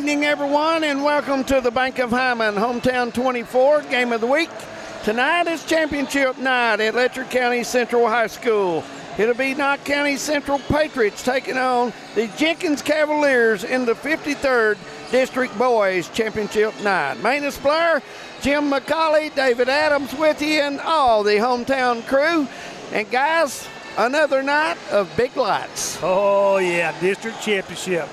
evening, everyone, and welcome to the Bank of Hyman Hometown 24 Game of the Week. Tonight is championship night at Letcher County Central High School. It'll be Knott County Central Patriots taking on the Jenkins Cavaliers in the 53rd District Boys Championship night. Maintenance player Jim McCauley, David Adams with you, and all the hometown crew. And guys, another night of big lights. Oh yeah, district championship.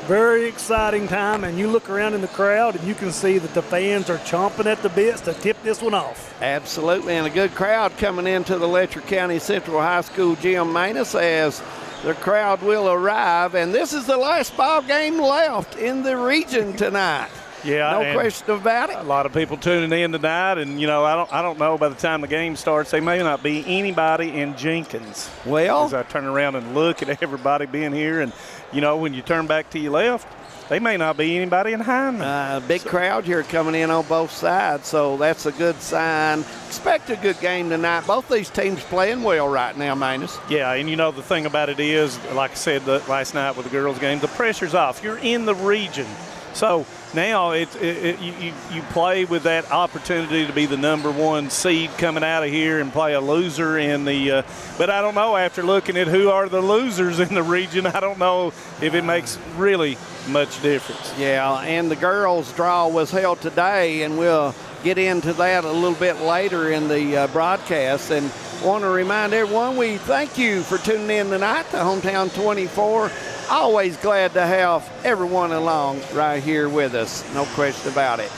Very exciting time, and you look around in the crowd and you can see that the fans are chomping at the bits to tip this one off. Absolutely, and a good crowd coming into the Letcher County Central High School gym, Manus, as the crowd will arrive. And this is the last ball game left in the region tonight. Yeah, no question about it. A lot of people tuning in tonight, and I don't know, by the time the game starts, there may not be anybody in Jenkins. Well, as I turn around and look at everybody being here, and when you turn back to your left, they may not be anybody in Hyman. Big crowd here coming in on both sides, so that's a good sign. Expect a good game tonight. Both these teams playing well right now, Manus. Yeah, and the thing about it is, like I said last night with the girls' game, the pressure's off. You're in the region. So now you play with that opportunity to be the number one seed coming out of here and play a loser in the but I don't know, after looking at who are the losers in the region, I don't know if it makes really much difference. Yeah, and the girls' draw was held today, and we'll get into that a little bit later in the broadcast. And want to remind everyone, we thank you for tuning in tonight to Hometown 24. Always glad to have everyone along right here with us. No question about it.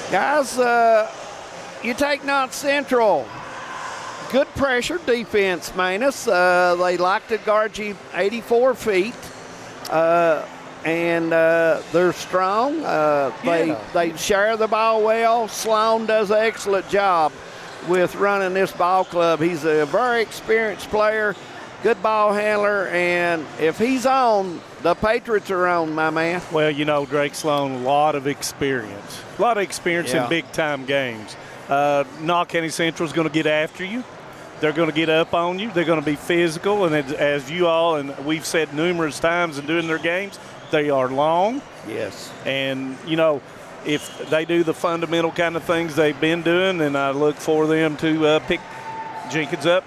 Guys, you take Knott Central. Good pressure defense, Manus. They like to guard you 84 feet. And they're strong. They share the ball well. Sloan does an excellent job with running this ball club. He's a very experienced player. Good ball handler, and if he's on, the Patriots are on, my man. Well, Drake Sloan, a lot of experience. In big-time games. Knott County Central is going to get after you. They're going to get up on you. They're going to be physical, and as you all, and we've said numerous times in doing their games, they are long. Yes. And, if they do the fundamental kind of things they've been doing, then I look for them to pick Jenkins up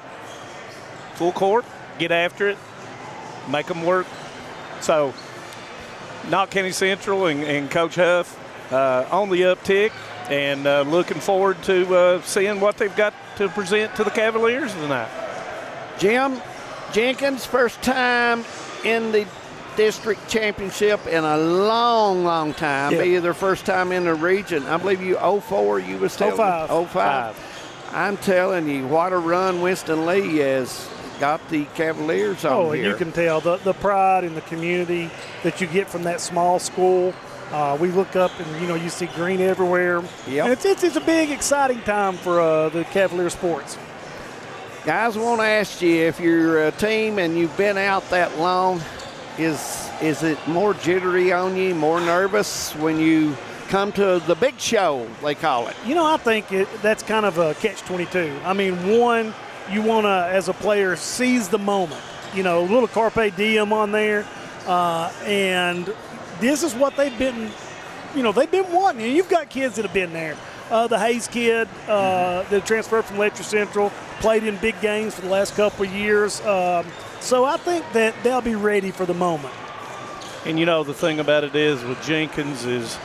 full court, get after it, make them work. So Knott County Central and Coach Huff on the uptick, and looking forward to seeing what they've got to present to the Cavaliers tonight. Jim, Jenkins, first time in the district championship in a long, long time. Yeah. Be their first time in the region. I believe you 04, you was telling 05. 05. I'm telling you, what a run Winston Lee has got the Cavaliers on Oh, here. and you can tell the pride in the community that you get from that small school. We look up and, you see green everywhere. Yep. And it's a big, exciting time for the Cavalier sports. Guys, I want to ask you, if you're a team and you've been out that long, is it more jittery on you, more nervous when you come to the big show, they call it? I think that's kind of a catch-22. I mean, one, you want to, as a player, seize the moment. A little carpe diem on there. And this is what they've been wanting. And you've got kids that have been there. The Hayes kid that transferred from Letcher Central, played in big games for the last couple of years. So I think that they'll be ready for the moment. And, the thing about it is with Jenkins is,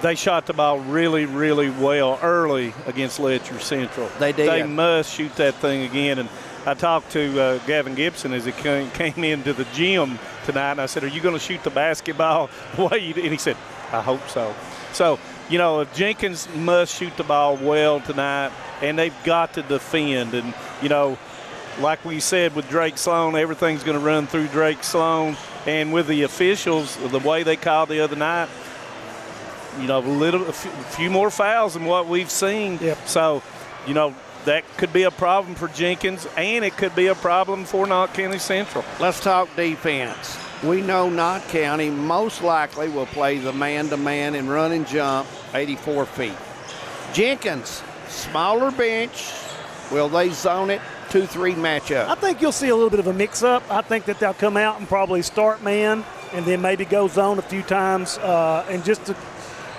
they shot the ball really, really well early against Letcher Central. They did. They must shoot that thing again. And I talked to Gavin Gibson as he came into the gym tonight, and I said, are you going to shoot the basketball the way you did? And he said, I hope so. So, if Jenkins must shoot the ball well tonight, and they've got to defend. And, like we said with Drake Sloan, everything's going to run through Drake Sloan. And with the officials, the way they called the other night, a few more fouls than what we've seen. Yep. So, that could be a problem for Jenkins, and it could be a problem for Knott County Central. Let's talk defense. We know Knott County most likely will play the man-to-man and run and jump 84 feet. Jenkins, smaller bench. Will they zone it? 2-3 matchup. I think you'll see a little bit of a mix-up. I think that they'll come out and probably start man and then maybe go zone a few times, and just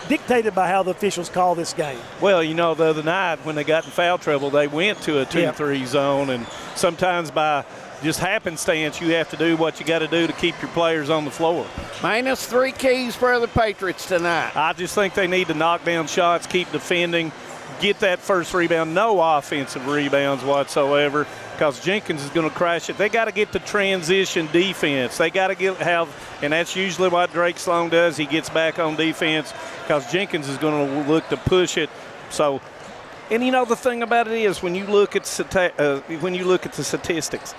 dictated by how the officials call this game. Well, the other night when they got in foul trouble, they went to a 2-3 zone, and sometimes by just happenstance, you have to do what you got to do to keep your players on the floor. Minus 3 keys for the Patriots tonight. I just think they need to knock down shots, keep defending, get that first rebound, no offensive rebounds whatsoever, because Jenkins is going to crash it. They got to get to transition defense. They got to and that's usually what Drake Sloan does. He gets back on defense because Jenkins is going to look to push it. So, and the thing about it is when you look at the statistics,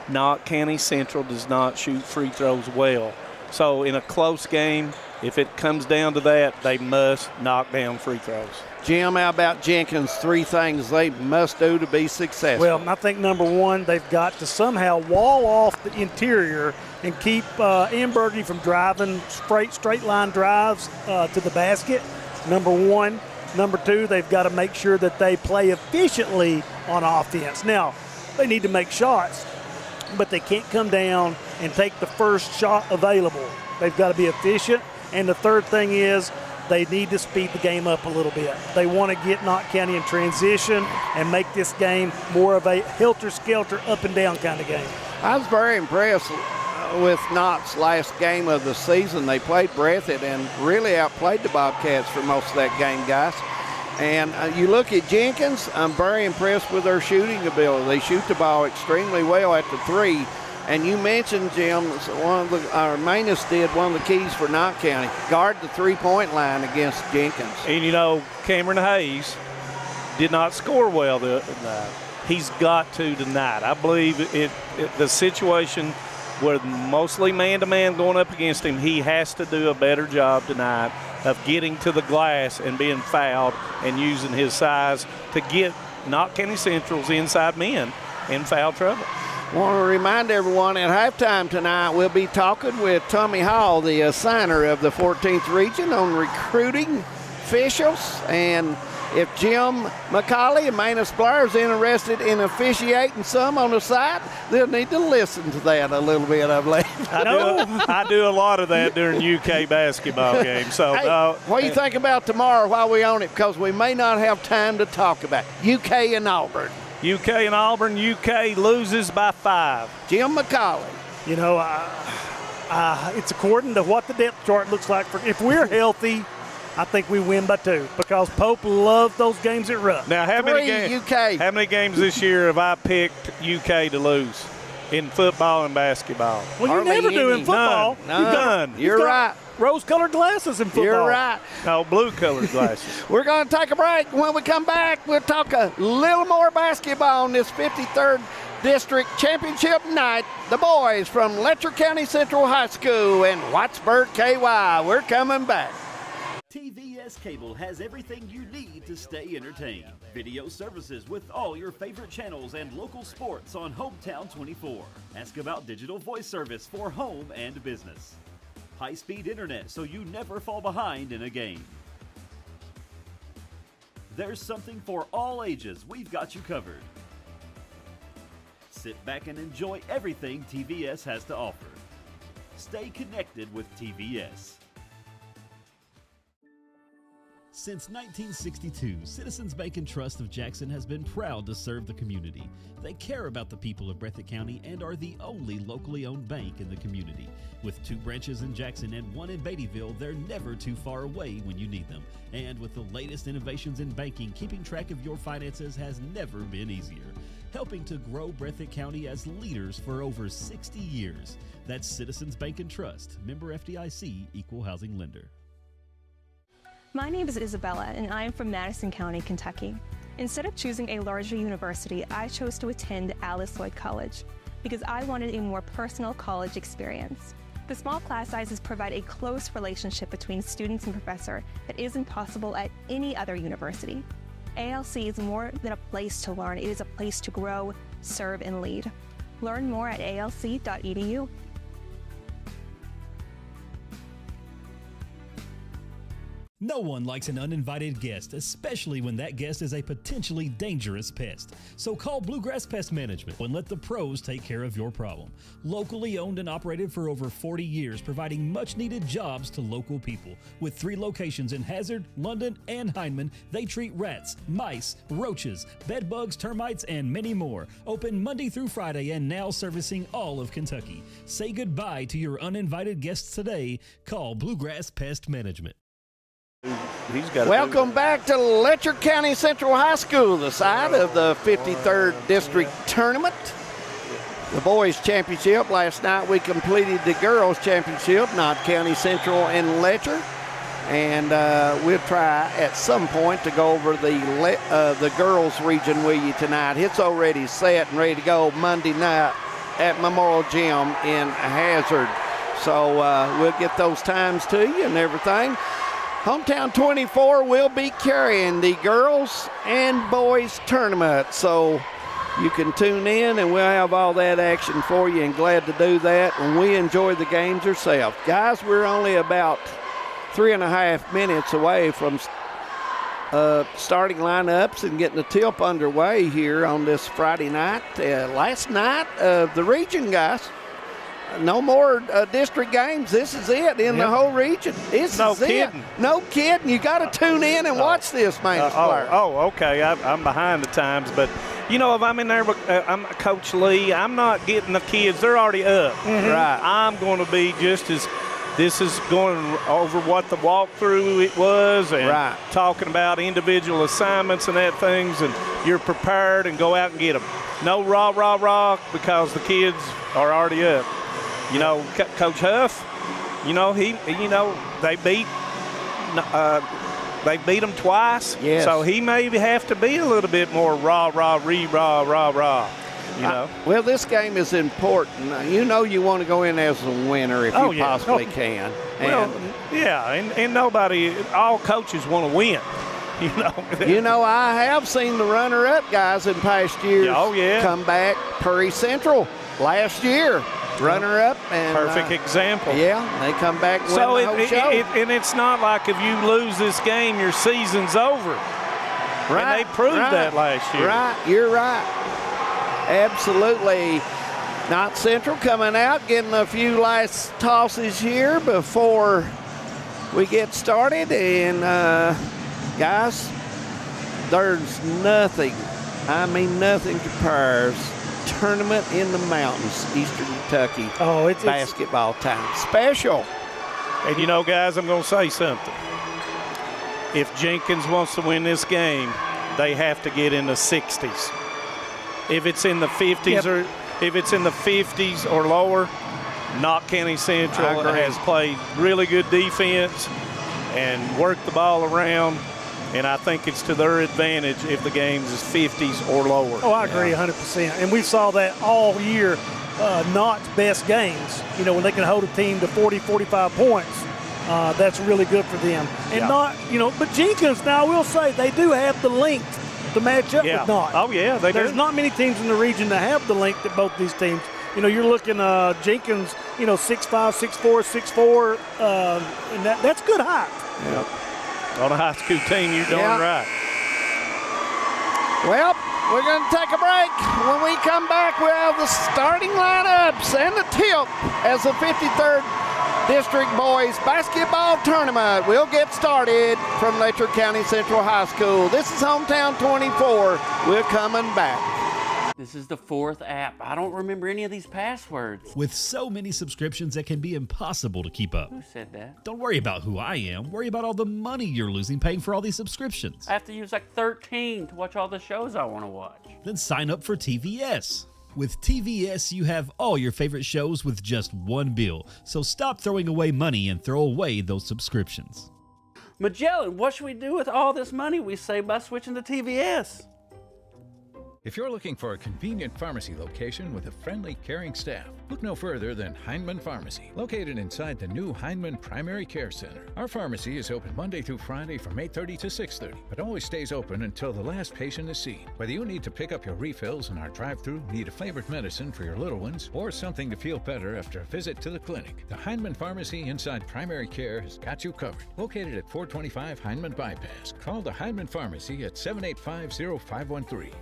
Knott County Central does not shoot free throws well. So in a close game, if it comes down to that, they must knock down free throws. Jim, how about Jenkins? 3 things they must do to be successful. Well, I think number 1, they've got to somehow wall off the interior and keep Ambergy from driving straight line drives to the basket. Number 1. Number 2, they've got to make sure that they play efficiently on offense. Now, they need to make shots, but they can't come down and take the first shot available. They've got to be efficient. And the third thing is they need to speed the game up a little bit. They want to get Knott County in transition and make this game more of a helter-skelter, up-and-down kind of game. I was very impressed with Knott's last game of the season. They played Breathitt and really outplayed the Bobcats for most of that game, guys. And you look at Jenkins, I'm very impressed with their shooting ability. They shoot the ball extremely well at the 3. And you mentioned, Jim, Manus did one of the keys for Knott County, guard the 3-point line against Jenkins. And, Cameron Hayes did not score well tonight. He's got to tonight. I believe the situation where mostly man-to-man going up against him, he has to do a better job tonight of getting to the glass and being fouled and using his size to get Knott County Central's inside men in foul trouble. I want to remind everyone at halftime tonight we'll be talking with Tommy Hall, the assigner of the 14th region, on recruiting officials. And if Jim McCauley and Manus Blair is interested in officiating some on the side, they'll need to listen to that a little bit, I believe. I do a lot of that during UK basketball games. So, hey, what do you think about tomorrow while we own it? Because we may not have time to talk about UK and Auburn. UK and Auburn, UK loses by 5. Jim McCauley. It's according to what the depth chart looks like. If we're healthy, I think we win by 2 because Pope loves those games at Rupp. Now, how many games this year have I picked UK to lose in football and basketball? Well, you never do in football. None. You're right. Rose-colored glasses in football. You're right. No, blue-colored glasses. We're going to take a break. When we come back, we'll talk a little more basketball on this 53rd District Championship night. The boys from Letcher County Central High School and Wattsburg, KY. We're coming back. TVS Cable has everything you need to stay entertained. Video services with all your favorite channels and local sports on Hometown 24. Ask about digital voice service for home and business. High-speed internet so you never fall behind in a game. There's something for all ages. We've got you covered. Sit back and enjoy everything TVS has to offer. Stay connected with TVS. Since 1962, Citizens Bank and Trust of Jackson has been proud to serve the community. They care about the people of Breathitt County and are the only locally owned bank in the community. With 2 branches in Jackson and 1 in Beattyville, they're never too far away when you need them. And with the latest innovations in banking, keeping track of your finances has never been easier. Helping to grow Breathitt County as leaders for over 60 years. That's Citizens Bank and Trust, member FDIC, equal housing lender. My name is Isabella, and I am from Madison County, Kentucky. Instead of choosing a larger university, I chose to attend Alice Lloyd College because I wanted a more personal college experience. The small class sizes provide a close relationship between students and professor that isn't possible at any other university. ALC is more than a place to learn, it is a place to grow, serve, and lead. Learn more at alc.edu. No one likes an uninvited guest, especially when that guest is a potentially dangerous pest. So call Bluegrass Pest Management and let the pros take care of your problem. Locally owned and operated for over 40 years, providing much-needed jobs to local people. With 3 locations in Hazard, London, and Hindman, they treat rats, mice, roaches, bed bugs, termites, and many more. Open Monday through Friday and now servicing all of Kentucky. Say goodbye to your uninvited guests today. Call Bluegrass Pest Management. Welcome back to Letcher County Central High School, the site of the 53rd District Tournament. The boys' championship. Last night we completed the girls' championship, Knott County Central and Letcher. And we'll try at some point to go over the girls' region with you tonight. It's already set and ready to go Monday night at Memorial Gym in Hazard. So we'll get those times to you and everything. Hometown 24 will be carrying the girls and boys tournament. So you can tune in and we'll have all that action for you, and glad to do that when we enjoy the games ourselves. Guys, we're only about 3.5 minutes away from starting lineups and getting the tip underway here on this Friday night. Last night of the region, guys. No more district games. This is it in the whole region. This no is kidding. it. No kidding. You got to tune in and watch this, man. Okay. I'm behind the times, but you know, if I'm in there, I'm Coach Lee. I'm not getting the kids. They're already up. Mm-hmm. Right. I'm going to be just as. This is going over what the walkthrough it was, and talking about individual assignments and that things, and you're prepared and go out and get them. No rah, because the kids are already up. You know, Coach Huff, you know, they beat them twice. Yes. So he may have to be a little bit more rah. You know. Well, this game is important. You know, you want to go in as a winner if you possibly can. And nobody, all coaches want to win. You know, I have seen the runner-up guys in past years come back. Prairie Central last year, runner-up. And perfect example. Yeah, they come back and win the whole show. And it's not like if you lose this game, your season's over. Right. And they proved that last year. Right, you're right. Absolutely. Knott Central coming out, getting a few last tosses here before we get started. And, guys, there's nothing, I mean nothing compares tournament in the mountains, Eastern Kentucky. It's basketball time. Special. And, you know, guys, I'm going to say something. If Jenkins wants to win this game, they have to get in the 60s. If it's in the 50s or lower, Knott County Central has played really good defense and worked the ball around, and I think it's to their advantage if the games is 50s or lower. Oh, I agree 100%. And we saw that all year, Knott's best games, you know, when they can hold a team to 40, 45 points. That's really good for them. And Knott, you know, but Jenkins, now I will say, they do have the length to match up with Knott. Oh, yeah, There's not many teams in the region that have the length that both these teams. You know, you're looking Jenkins, you know, 6'5", 6'4", 6'4", and that's good height. Yep. On a high school team, you're doing right. Well, we're going to take a break. When we come back, we'll have the starting lineups and the tip as the 53rd District Boys Basketball Tournament. We'll get started from Letcher County Central High School. This is Hometown 24. We're coming back. This is the 4th app. I don't remember any of these passwords. With so many subscriptions, it can be impossible to keep up. Who said that? Don't worry about who I am. Worry about all the money you're losing paying for all these subscriptions. I have to use like 13 to watch all the shows I want to watch. Then sign up for TVS. With TVS, you have all your favorite shows with just one bill. So stop throwing away money and throw away those subscriptions. Magellan, what should we do with all this money we save by switching to TVS? If you're looking for a convenient pharmacy location with a friendly, caring staff, look no further than Heinemann Pharmacy, located inside the new Heinemann Primary Care Center. Our pharmacy is open Monday through Friday from 8:30 to 6:30, but always stays open until the last patient is seen. Whether you need to pick up your refills in our drive-thru, need a flavored medicine for your little ones, or something to feel better after a visit to the clinic, the Heinemann Pharmacy inside Primary Care has got you covered. Located at 425 Heinemann Bypass. Call the Heinemann Pharmacy at 785-0513.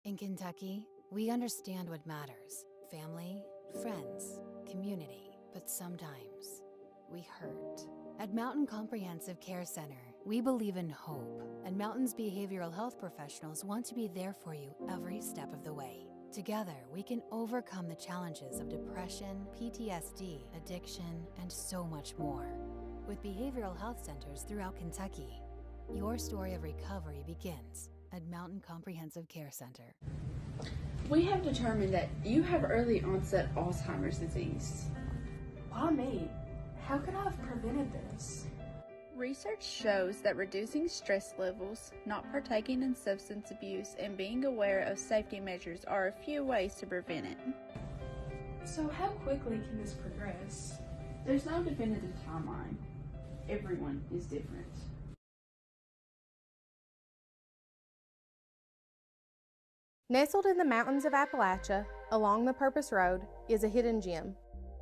In Kentucky, we understand what matters: family, friends, community. But sometimes, we hurt. At Mountain Comprehensive Care Center, we believe in hope, and Mountain's behavioral health professionals want to be there for you every step of the way. Together, we can overcome the challenges of depression, PTSD, addiction, and so much more. With behavioral health centers throughout Kentucky, your story of recovery begins at Mountain Comprehensive Care Center. We have determined that you have early onset Alzheimer's disease. Why me? How could I have prevented this? Research shows that reducing stress levels, not partaking in substance abuse, and being aware of safety measures are a few ways to prevent it. So how quickly can this progress? There's no definitive timeline. Everyone is different. Nestled in the mountains of Appalachia, along the Purpose Road, is a hidden gem,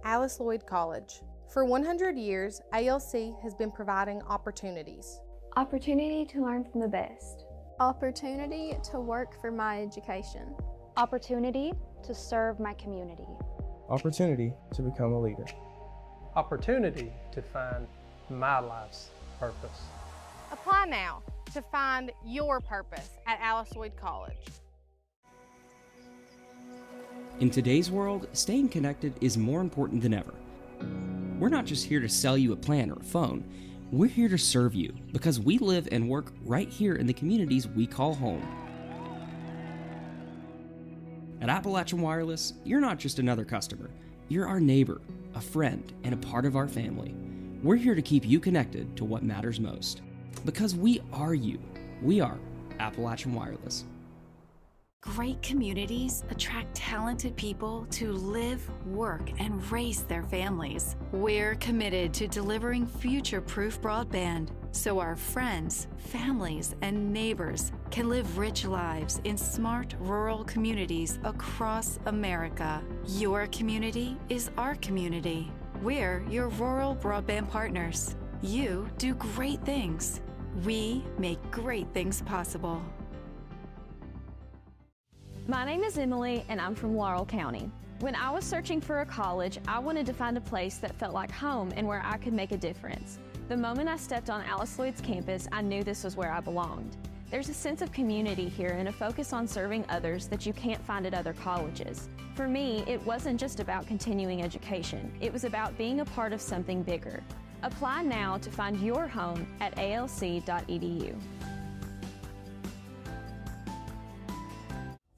Alice Lloyd College. For 100 years, ALC has been providing opportunities. Opportunity to learn from the best. Opportunity to work for my education. Opportunity to serve my community. Opportunity to become a leader. Opportunity to find my life's purpose. Apply now to find your purpose at Alice Lloyd College. In today's world, staying connected is more important than ever. We're not just here to sell you a plan or a phone. We're here to serve you because we live and work right here in the communities we call home. At Appalachian Wireless, you're not just another customer. You're our neighbor, a friend, and a part of our family. We're here to keep you connected to what matters most. Because we are you. We are Appalachian Wireless. Great communities attract talented people to live, work, and raise their families. We're committed to delivering future-proof broadband so our friends, families, and neighbors can live rich lives in smart rural communities across America. Your community is our community. We're your rural broadband partners. You do great things. We make great things possible. My name is Emily, and I'm from Laurel County. When I was searching for a college, I wanted to find a place that felt like home and where I could make a difference. The moment I stepped on Alice Lloyd's campus, I knew this was where I belonged. There's a sense of community here and a focus on serving others that you can't find at other colleges. For me, it wasn't just about continuing education. It was about being a part of something bigger. Apply now to find your home at alc.edu.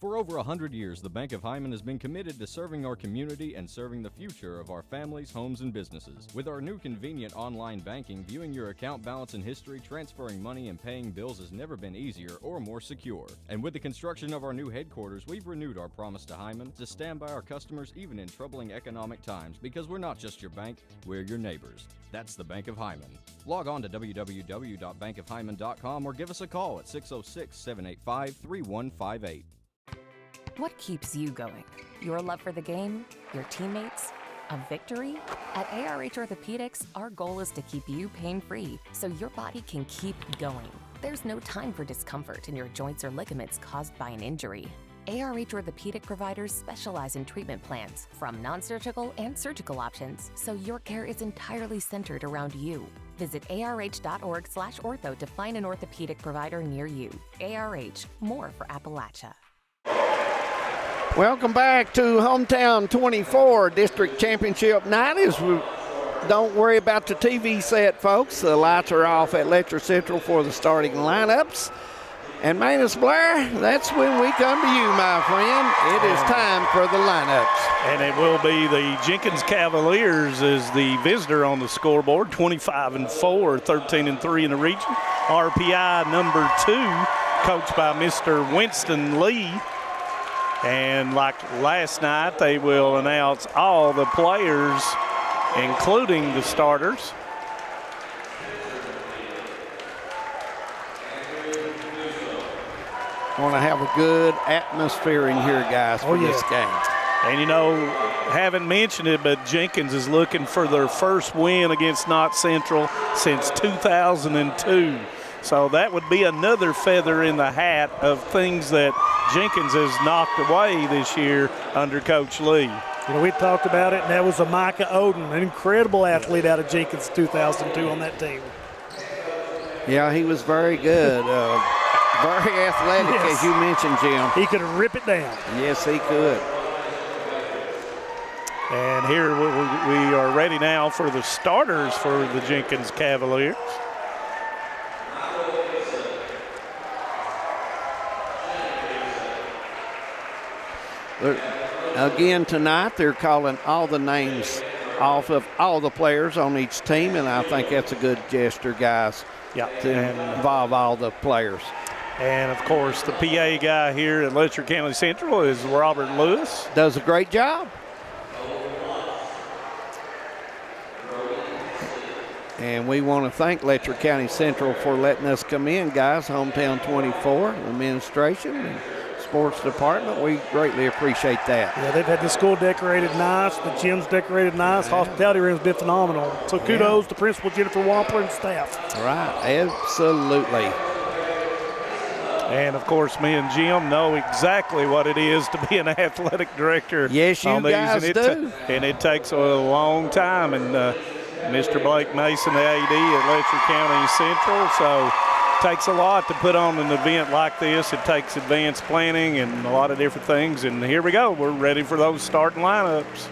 For over 100 years, the Bank of Hyman has been committed to serving our community and serving the future of our families, homes, and businesses. With our new convenient online banking, viewing your account balance and history, transferring money, and paying bills has never been easier or more secure. And with the construction of our new headquarters, we've renewed our promise to Hyman to stand by our customers even in troubling economic times, because we're not just your bank, we're your neighbors. That's the Bank of Hyman. Log on to www.bankofhyman.com or give us a call at 606-785-3158. What keeps you going? Your love for the game? Your teammates? A victory? At ARH Orthopedics, our goal is to keep you pain-free so your body can keep going. There's no time for discomfort in your joints or ligaments caused by an injury. ARH Orthopedic providers specialize in treatment plans, from non-surgical and surgical options, so your care is entirely centered around you. Visit arh.org/ortho to find an orthopedic provider near you. ARH, more for Appalachia. Welcome back to Hometown 24 District Championship night. Don't worry about the TV set, folks. The lights are off at Letcher Central for the starting lineups. And Manus Blair, that's when we come to you, my friend. It is time for the lineups. And it will be the Jenkins Cavaliers as the visitor on the scoreboard, 25-4, 13-3 in the region. RPI number 2, coached by Mr. Winston Lee. And like last night, they will announce all the players, including the starters. Want to have a good atmosphere in here, guys, for this game. And, you know, haven't mentioned it, but Jenkins is looking for their first win against Knott Central since 2002. So that would be another feather in the hat of things that Jenkins has knocked away this year under Coach Lee. You know, we talked about it, and that was a Micah Oden, an incredible athlete out of Jenkins 2002 on that team. Yeah, he was very good. Very athletic, as you mentioned, Jim. He could rip it down. Yes, he could. And here we are ready now for the starters for the Jenkins Cavaliers. Again, tonight they're calling all the names off of all the players on each team, and I think that's a good gesture, guys, to involve all the players. And, of course, the PA guy here at Letcher County Central is Robert Lewis. Does a great job. And we want to thank Letcher County Central for letting us come in, guys. Hometown 24, administration, and sports department. We greatly appreciate that. Yeah, they've had the school decorated nice, the gym's decorated nice, hospitality room's been phenomenal. So kudos to Principal Jennifer Wampler and staff. Right, absolutely. And, of course, me and Jim know exactly what it is to be an athletic director. Yes, you guys do. And it takes a long time. And Mr. Blake Mason, the AD at Letcher County Central. So it takes a lot to put on an event like this. It takes advanced planning and a lot of different things. And here we go. We're ready for those starting lineups.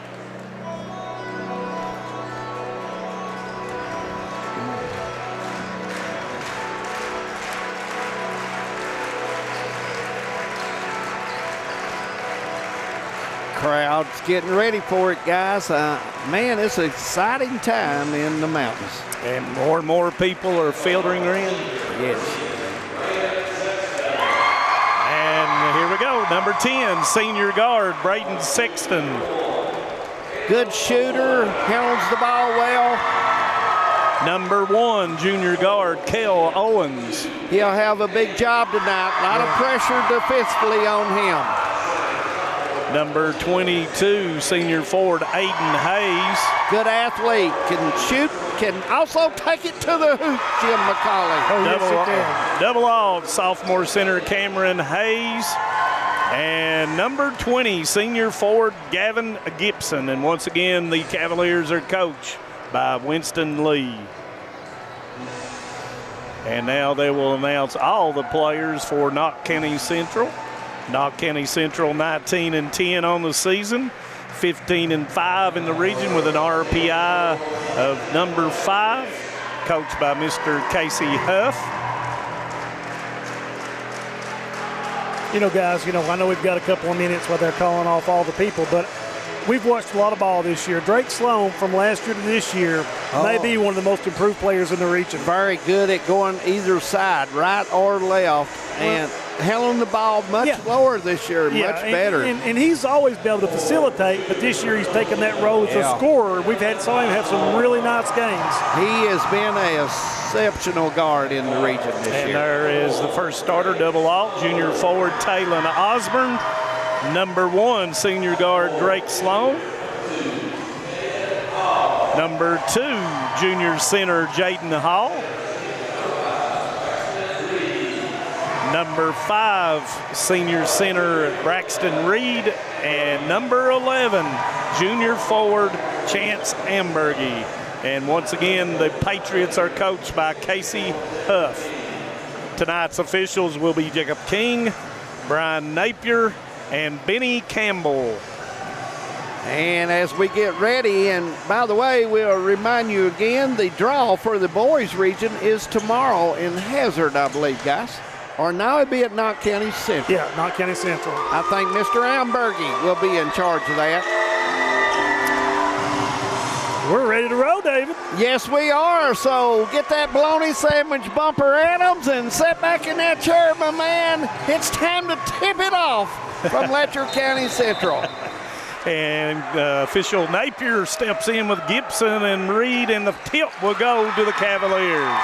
Crowd's getting ready for it, guys. Man, it's an exciting time in the mountains. And more people are filtering in. Yes. And here we go, number 10, senior guard, Braden Sexton. Good shooter, handles the ball well. Number 1, junior guard, Kel Owens. He'll have a big job tonight. A lot of pressure defensively on him. Number 22, senior forward, Aiden Hayes. Good athlete, can shoot, can also take it to the hoop, Jim McCauley. Double off, sophomore center, Cameron Hayes. And number 20, senior forward, Gavin Gibson. And once again, the Cavaliers are coached by Winston Lee. And now they will announce all the players for Knott County Central. Knott County Central 19-10 on the season, 15-5 in the region with an RPI of number 5, coached by Mr. Casey Huff. You know, guys, I know we've got a couple of minutes while they're calling off all the people, but we've watched a lot of ball this year. Drake Sloan from last year to this year may be one of the most improved players in the region. Very good at going either side, right or left, and handling the ball much lower this year, much better. And he's always been able to facilitate, but this year he's taken that role as a scorer. We've saw him have some really nice games. He has been an exceptional guard in the region this year. And there is the first starter, double alt, junior forward Taylon Osborne. Number 1, senior guard Drake Sloan. Number 2, junior center Jaden Hall. Number 5, senior center Braxton Reed. And number 11, junior forward Chance Ambergy. And once again, the Patriots are coached by Casey Huff. Tonight's officials will be Jacob King, Brian Napier, and Benny Campbell. And as we get ready, and by the way, we'll remind you again, the draw for the boys region is tomorrow in Hazard, I believe, guys. Or now it'd be at Knott County Central. Yeah, Knott County Central. I think Mr. Ambergy will be in charge of that. We're ready to roll, David. Yes, we are. So get that bologna sandwich, Bumper Adams, and sit back in that chair, my man. It's time to tip it off from Letcher County Central. And official Napier steps in with Gibson and Reed, and the tip will go to the Cavaliers.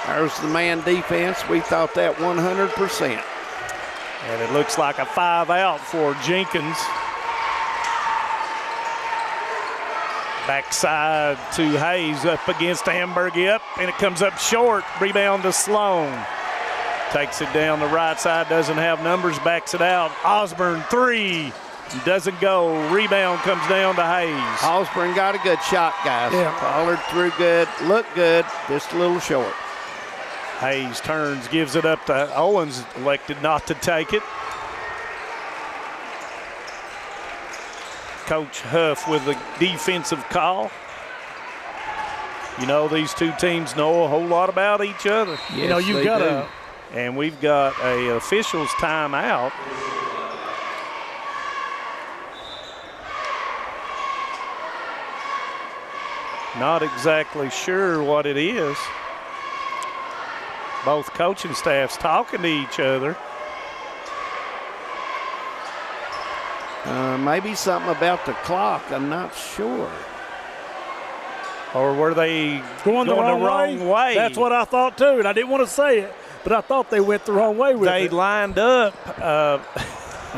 There's the man defense. We thought that 100%. And it looks like a 5 out for Jenkins. Backside to Hayes, up against Amberg, and it comes up short. Rebound to Sloan. Takes it down the right side, doesn't have numbers, backs it out. Osborne, 3, doesn't go. Rebound comes down to Hayes. Osborne got a good shot, guys. Yeah. Followed through good, looked good, just a little short. Hayes turns, gives it up to Owens, elected not to take it. Coach Huff with the defensive call. You know, these two teams know a whole lot about each other. Yes, you know, you've they got do. and we've got a officials timeout. Not exactly sure what it is. Both coaching staffs talking to each other. Maybe something about the clock. I'm not sure. Or were they going the wrong way? That's what I thought too, and I didn't want to say it, but I thought they went the wrong way with they it. lined up.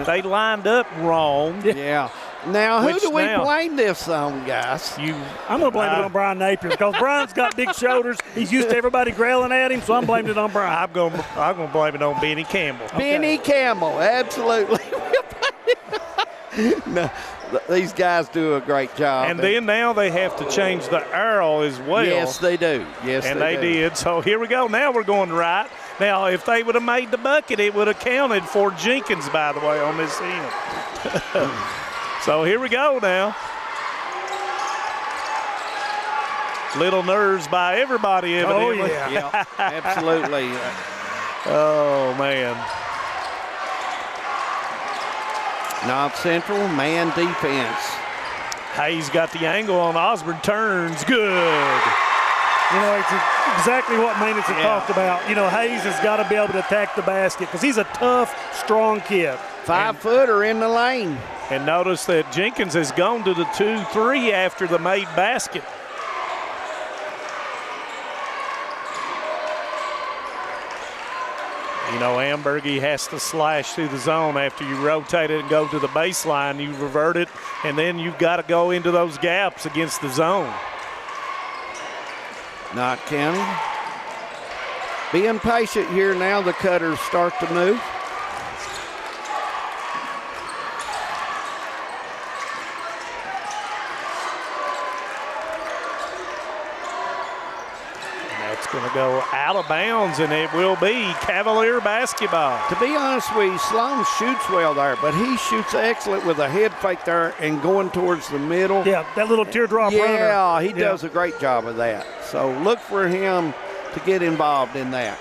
They lined up wrong. Yeah. Now, who do we blame this on, guys? I'm going to blame it on Brian Napier because Brian's got big shoulders. He's used to everybody growling at him, so I'm blaming it on Brian. I'm going to blame it on Benny Campbell. Benny Campbell, absolutely. No, these guys do a great job. And then now they have to change the arrow as well. Yes, they do. Yes, and they they do. did. So here we go. Now we're going right. Now, if they would have made the bucket, it would have counted for Jenkins, by the way, on this end. So here we go now. Little nerves by everybody, evidently. Oh, yeah. Yeah, absolutely. Oh, man. Knott Central, man defense. Hayes got the angle on Osborne, turns, good. You know, it's exactly what maintenance had talked about. You know, Hayes has got to be able to attack the basket because he's a tough, strong kid. 5-footer in the lane. And notice that Jenkins has gone to the 2-3 after the made basket. You know, Amberg has to slash through the zone after you rotate it and go to the baseline. You revert it, and then you've got to go into those gaps against the zone. Knott County being patient here now. The Cutters start to move. It's going to go out of bounds, and it will be Cavalier basketball. To be honest with you, Sloan shoots well there, but he shoots excellent with a head fake there and going towards the middle. Yeah, that little teardrop runner. Yeah, he does a great job of that. So look for him to get involved in that.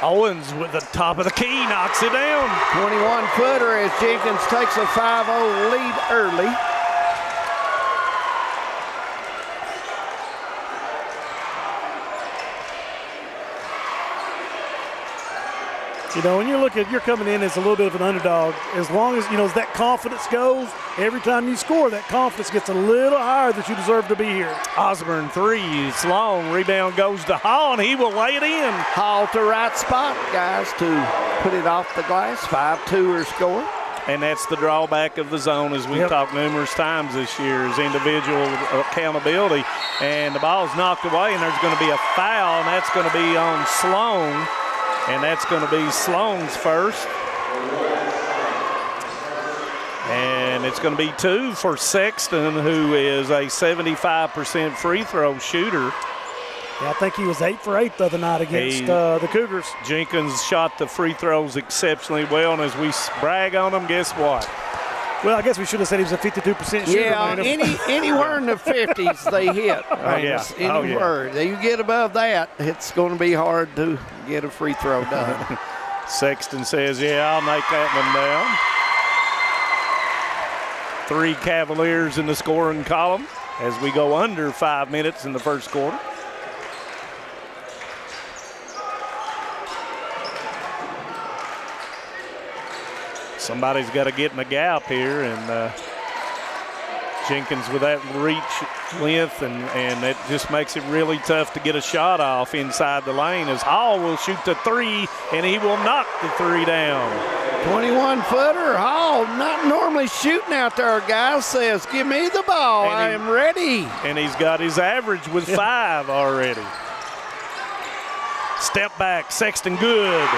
Owens with the top of the key knocks it down. 21-footer as Jenkins takes a 5-0 lead early. You know, when you're coming in as a little bit of an underdog, as long as, you know, as that confidence goes, every time you score, that confidence gets a little higher that you deserve to be here. Osborne 3, it's long. Rebound goes to Hall, and he will lay it in. Hall to right spot, guys, to put it off the glass. 5-2 score. And that's the drawback of the zone, as we've talked numerous times this year, is individual accountability. And the ball's knocked away, and there's going to be a foul, and that's going to be on Sloan. And that's going to be Sloan's first. And it's going to be 2 for Sexton, who is a 75% free throw shooter. Yeah, I think he was 8 for 8 the other night against the Cougars. Jenkins shot the free throws exceptionally well, and as we brag on him, guess what? Well, I guess we should have said he was a 52% shooter. Yeah, anywhere in the 50s they hit. Anywhere. You get above that, it's going to be hard to get a free throw done. Sexton says, yeah, I'll make that one down. 3 Cavaliers in the scoring column as we go under 5 minutes in the first quarter. Somebody's got to get in the gap here, and Jenkins with that reach length, and it just makes it really tough to get a shot off inside the lane as Hall will shoot the three, and he will knock the three down. 21-footer. Hall not normally shooting out there, guys, says, give me the ball. And I am ready. And he's got his average with 5 already. Step back, Sexton good.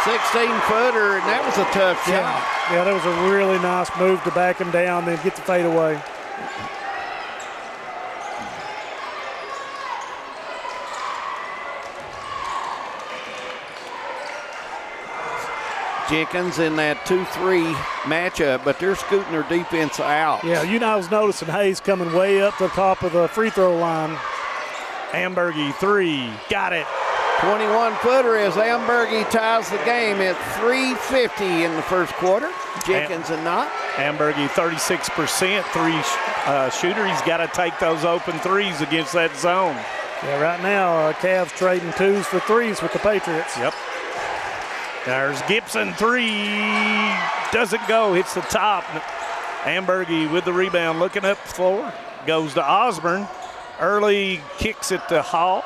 16-footer, and that was a tough shot. Yeah, that was a really nice move to back him down, then get the fade away. Jenkins in that 2-3 matchup, but they're scooting their defense out. Yeah, I was noticing Hayes coming way up to the top of the free throw line. Ambergy 3, got it. 21-footer as Ambergy ties the game at 3:50 in the first quarter. Jenkins and Knott. Ambergy 36% shooter. He's got to take those open threes against that zone. Yeah, right now Cavs trading 2s for 3s with the Patriots. Yep. There's Gibson, 3, doesn't go, hits the top. Ambergy with the rebound, looking up the floor, goes to Osborne. Early kicks it to Hall.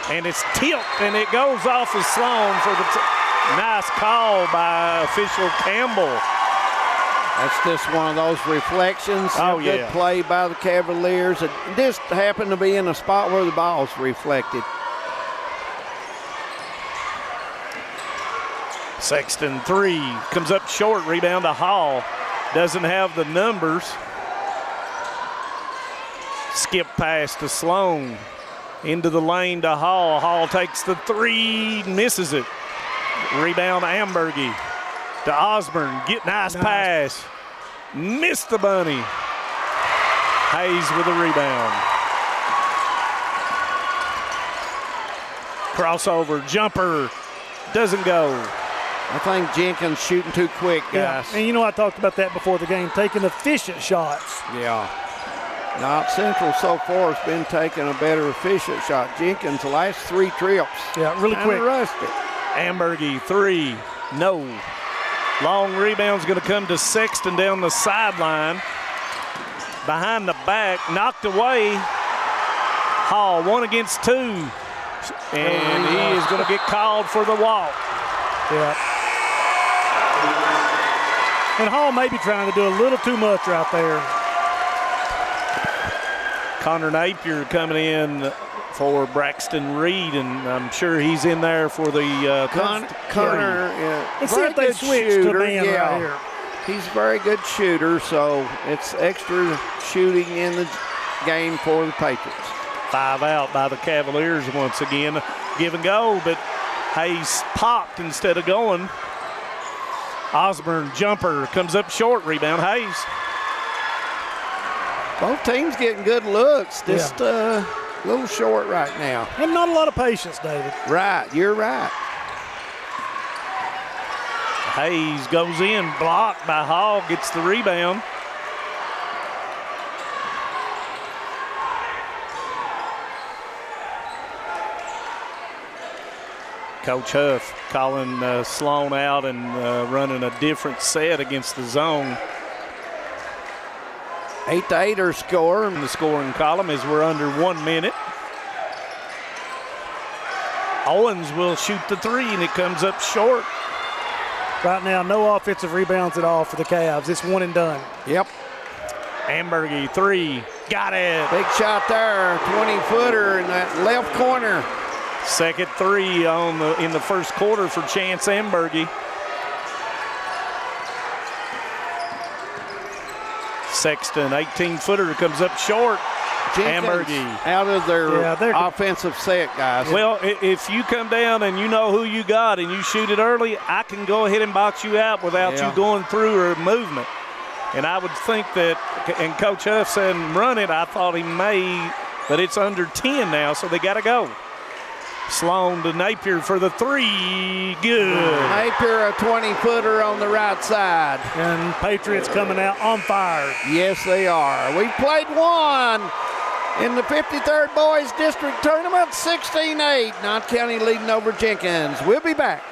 And it's tilt, and it goes off of Sloan for the nice call by official Campbell. That's just one of those reflections. Oh, Good yeah. play by the Cavaliers. It just happened to be in a spot where the ball's reflected. Sexton 3, comes up short, rebound to Hall. Doesn't have the numbers. Skip pass to Sloan. Into the lane to Hall. Hall takes the 3, misses it. Rebound to Ambergy. To Osborne, nice pass. Missed the bunny. Hayes with a rebound. Crossover, jumper, doesn't go. I think Jenkins shooting too quick, guys. Yeah. And I talked about that before the game, taking efficient shots. Yeah. Knott Central so far has been taking a better efficient shot. Jenkins, the last 3 trips. Yeah, really quick. Rushed it. Ambergy 3, no. Long rebound's going to come to Sexton down the sideline. Behind the back, knocked away. Hall 1 against 2. And he is going to get called for the walk. Yeah. And Hall may be trying to do a little too much right there. Connor Napier coming in for Braxton Reed, and I'm sure he's in there for the Connor. Let's see if they switch to man right here. He's a very good shooter, so it's extra shooting in the game for the Patriots. 5 out by the Cavaliers once again. Give and go, but Hayes popped instead of going. Osborne jumper comes up short, rebound Hayes. Both teams getting good looks, just a little short right now. And not a lot of patience, David. Right, you're right. Hayes goes in, blocked by Hall, gets the rebound. Coach Huff calling Sloan out and running a different set against the zone. 8-8 score in the scoring column as we're under 1 minute. Owens will shoot the 3 and it comes up short. Right now, no offensive rebounds at all for the Cavs. It's 1 and done. Yep. Ambergy 3, got it. Big shot there, 20-footer in that left corner. Second 3 in the first quarter for Chance Ambergy. Sexton, 18-footer, comes up short. Ambergy out of their offensive set, guys. Well, if you come down and you know who you got and you shoot it early, I can go ahead and box you out without you going through or movement. And I would think that, and Coach Huff said run it, I thought he may, but it's under 10 now, so they got to go. Sloan to Napier for the 3, good. Napier, a 20-footer on the right side. And Patriots coming out on fire. Yes, they are. We played 1. In the 53rd Boys District Tournament, 16-8, Knott County leading over Jenkins. We'll be back.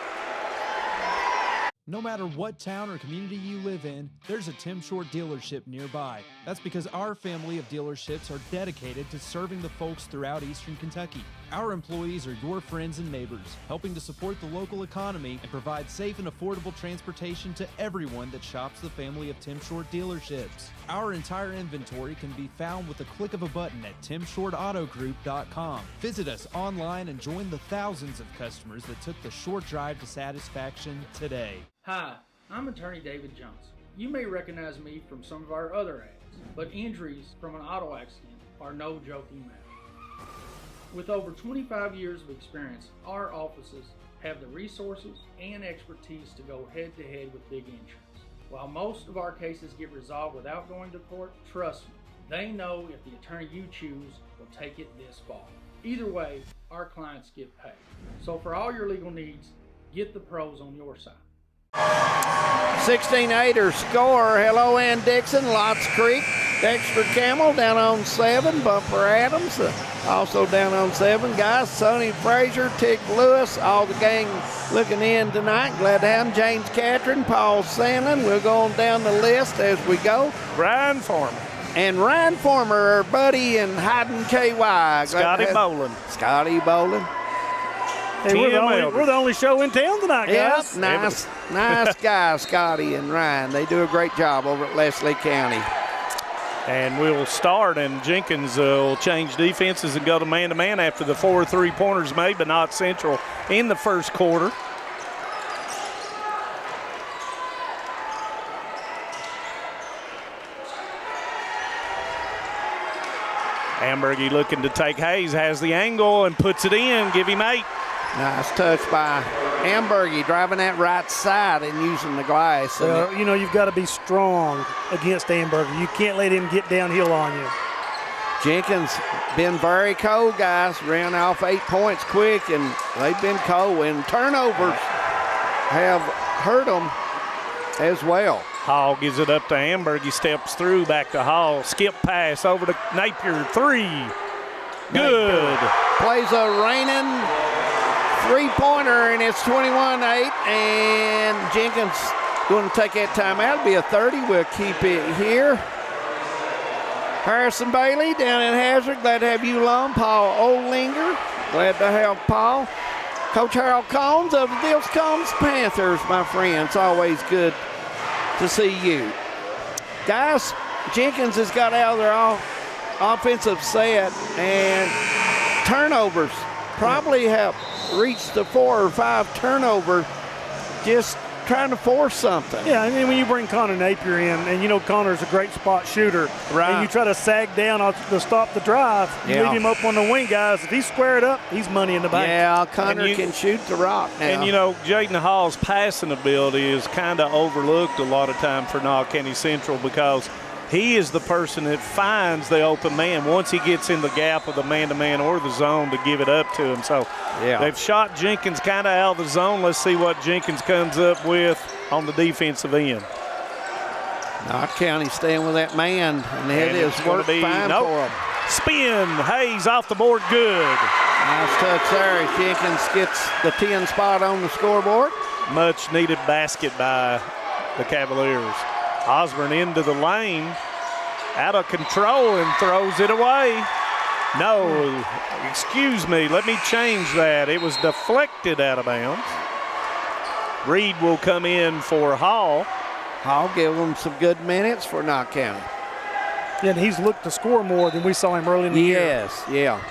No matter what town or community you live in, there's a Tim Short dealership nearby. That's because our family of dealerships are dedicated to serving the folks throughout Eastern Kentucky. Our employees are your friends and neighbors, helping to support the local economy and provide safe and affordable transportation to everyone that shops the family of Tim Short dealerships. Our entire inventory can be found with the click of a button at timshortautogroup.com. Visit us online and join the thousands of customers that took the short drive to satisfaction today. Hi, I'm attorney David Johnson. You may recognize me from some of our other ads, but injuries from an auto accident are no joking matter. With over 25 years of experience, our offices have the resources and expertise to go head-to-head with big insurance. While most of our cases get resolved without going to court, trust me, they know if the attorney you choose will take it this far. Either way, our clients get paid. So for all your legal needs, get the pros on your side. 16-8 score. Hello, Ann Dixon, Lots Creek, Dexter Camel down on 7, Bumper Adams also down on 7. Guys, Sonny Frazier, Tick Lewis, all the gang looking in tonight. Glad to have them. James Catron, Paul Sandlin. We'll go on down the list as we go. Ryan Farmer. And Ryan Farmer, our buddy, and Hayden KY. Scotty Boland. Scotty Boland. Hey, we're the only show in town tonight, guys. Yep, nice guys, Scotty and Ryan. They do a great job over at Leslie County. And we'll start, and Jenkins will change defenses and go to man-to-man after the 4 3-pointers made, but not Central in the first quarter. Ambergy looking to take Hayes, has the angle and puts it in. Give him 8. Nice touch by Ambergy, driving that right side and using the glass. Well, you know, you've got to be strong against Ambergy. You can't let him get downhill on you. Jenkins been very cold, guys. Ran off 8 points quick, and they've been cold. And turnovers have hurt them as well. Hall gives it up to Ambergy, steps through, back to Hall. Skip pass over to Napier, 3. Good. Plays a reigning three-pointer, and it's 21-8, and Jenkins going to take that timeout. It'll be a 30. We'll keep it here. Harrison Bailey down in Hazard. Glad to have you along. Paul Olinger. Glad to have Paul. Coach Harold Combs of the Dills Combs Panthers, my friends. Always good to see you. Guys, Jenkins has got out of their offensive set, and turnovers probably have reached the 4 or 5 turnover, just trying to force something. Yeah, I mean, when you bring Connor Napier in, and you know Connor's a great spot shooter, right, and you try to sag down to stop the drive, you leave him up on the wing, guys. If he's squared up, he's money in the bank. Yeah, Connor can shoot the rock now. And, you know, Jaden Hall's passing ability is kind of overlooked a lot of time for Knott County Central because he is the person that finds the open man once he gets in the gap of the man-to-man or the zone to give it up to him. So they've shot Jenkins kind of out of the zone. Let's see what Jenkins comes up with on the defensive end. Knott County staying with that man, and it is worked fine for him. Spin. Hayes off the board. Good. Nice touch there. Jenkins gets the 10 spot on the scoreboard. Much needed basket by the Cavaliers. Osborne into the lane, out of control, and throws it away. No, excuse me, let me change that. It was deflected out of bounds. Reed will come in for Hall. Hall give him some good minutes for Knott County. Yeah, and he's looked to score more than we saw him early in the year. Yes, yeah.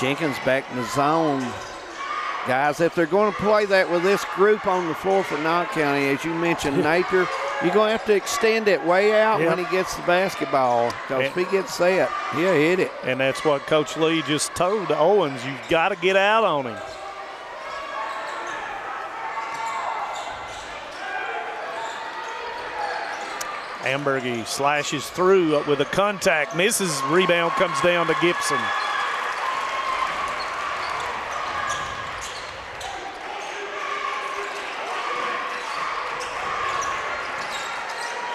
Jenkins back in the zone. Guys, if they're going to play that with this group on the floor for Knott County, as you mentioned, Napier, you're going to have to extend it way out when he gets the basketball, because if he gets set, he'll hit it. And that's what Coach Lee just told Owens. You've got to get out on him. Ambergy slashes through with a contact, misses, rebound comes down to Gibson.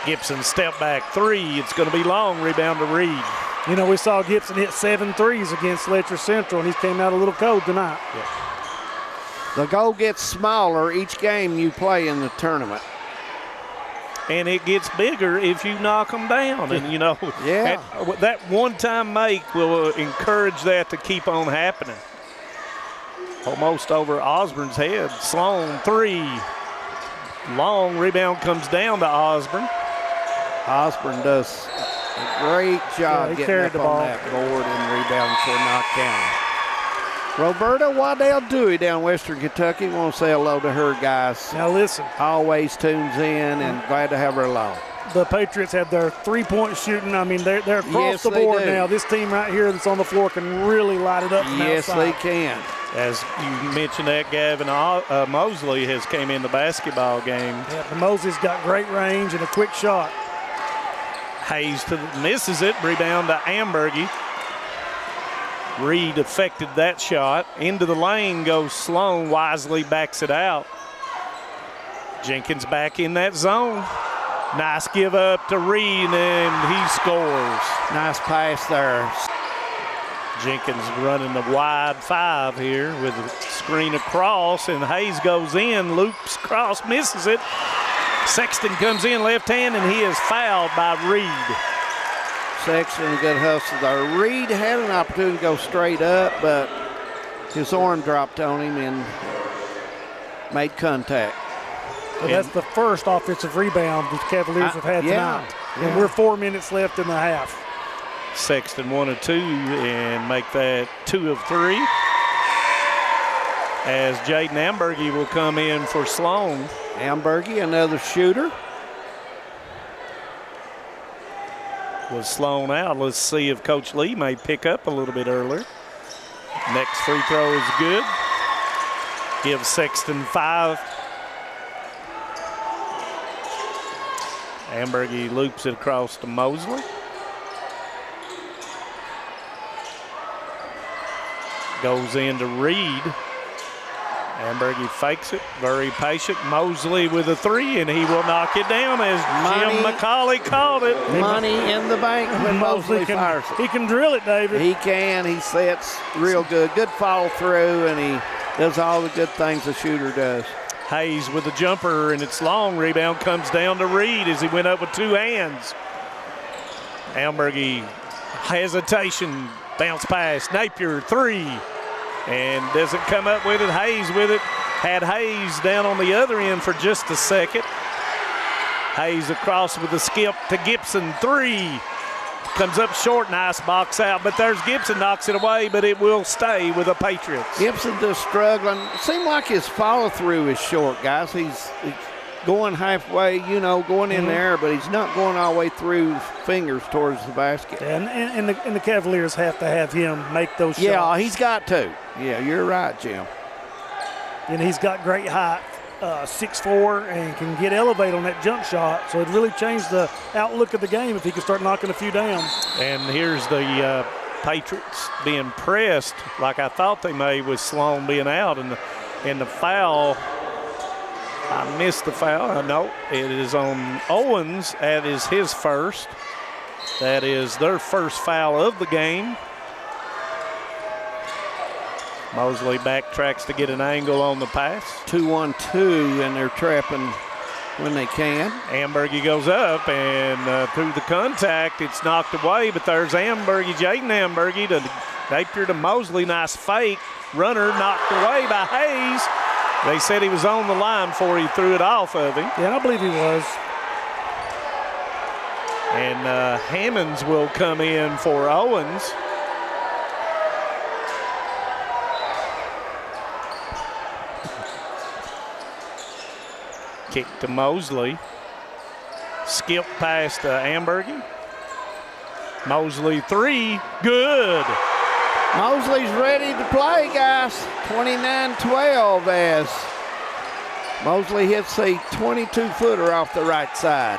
Gibson step back three. It's going to be long. Rebound to Reed. You know, we saw Gibson hit 7 threes against Letcher Central, and he came out a little cold tonight. Yeah. The goal gets smaller each game you play in the tournament. And it gets bigger if you knock them down. And, you know, that one-time make will encourage that to keep on happening. Almost over Osborne's head. Sloan, three. Long rebound comes down to Osborne. Osborne does a great job getting up on that board and rebounding for Knott County. Roberta Waddell Dewey down Western Kentucky. Want to say hello to her, guys. Now listen. Always tunes in and glad to have her along. The Patriots have their three-point shooting. I mean, they're across the board now. This team right here that's on the floor can really light it up from outside. Yes, they can. As you mentioned that, Gavin, Mosley has came in the basketball game. Yeah, the Mosley's got great range and a quick shot. Hayes misses it. Rebound to Ambergy. Reed affected that shot. Into the lane goes Sloan. Wisely backs it out. Jenkins back in that zone. Nice give up to Reed, and he scores. Nice pass there. Jenkins running the wide 5 here with a screen across, and Hayes goes in, loops across, misses it. Sexton comes in left hand, and he is fouled by Reed. Sexton, good hustle there. Reed had an opportunity to go straight up, but his arm dropped on him and made contact. Well, that's the first offensive rebound the Cavaliers have had tonight. And we're 4 minutes left in the half. Sexton 1 of 2 and make that 2 of 3. As Jaden Ambergy will come in for Sloan. Ambergy, another shooter. Was Sloan out. Let's see if Coach Lee may pick up a little bit earlier. Next free throw is good. Give Sexton 5. Ambergy loops it across to Mosley. Goes into Reed. Ambergy fakes it, very patient. Mosley with a 3, and he will knock it down as Jim McCauley called it. Money in the bank when Mosley fires it. He can drill it, David. He can. He sets real good. Good follow through, and he does all the good things a shooter does. Hayes with a jumper, and it's long. Rebound comes down to Reed as he went up with 2 hands. Ambergy, hesitation, bounce pass. Napier, 3. And doesn't come up with it. Hayes with it. Had Hayes down on the other end for just a second. Hayes across with a skip to Gibson. 3. Comes up short. Nice box out. But there's Gibson, knocks it away, but it will stay with the Patriots. Gibson just struggling. Seemed like his follow through is short, guys. He's going halfway, going in there, but he's not going all the way through fingers towards the basket. And the Cavaliers have to have him make those shots. Yeah, he's got to. Yeah, you're right, Jim. And he's got great height, 6'4", and can get elevated on that jump shot. So it really changed the outlook of the game if he could start knocking a few down. And here's the Patriots being pressed like I thought they may with Sloan being out. And the foul, I missed the foul. No, it is on Owens. That is his first. That is their first foul of the game. Mosley backtracks to get an angle on the pass. 2-1-2, and they're trapping when they can. Ambergy goes up, and through the contact, it's knocked away, but there's Ambergy, Jaden Ambergy to Napier to Mosley. Nice fake. Runner knocked away by Hayes. They said he was on the line before he threw it off of him. Yeah, I believe he was. And Hammonds will come in for Owens. Kick to Mosley. Skip pass to Ambergy. Mosley 3, good. Mosley's ready to play, guys. 29-12 as Mosley hits a 22-footer off the right side.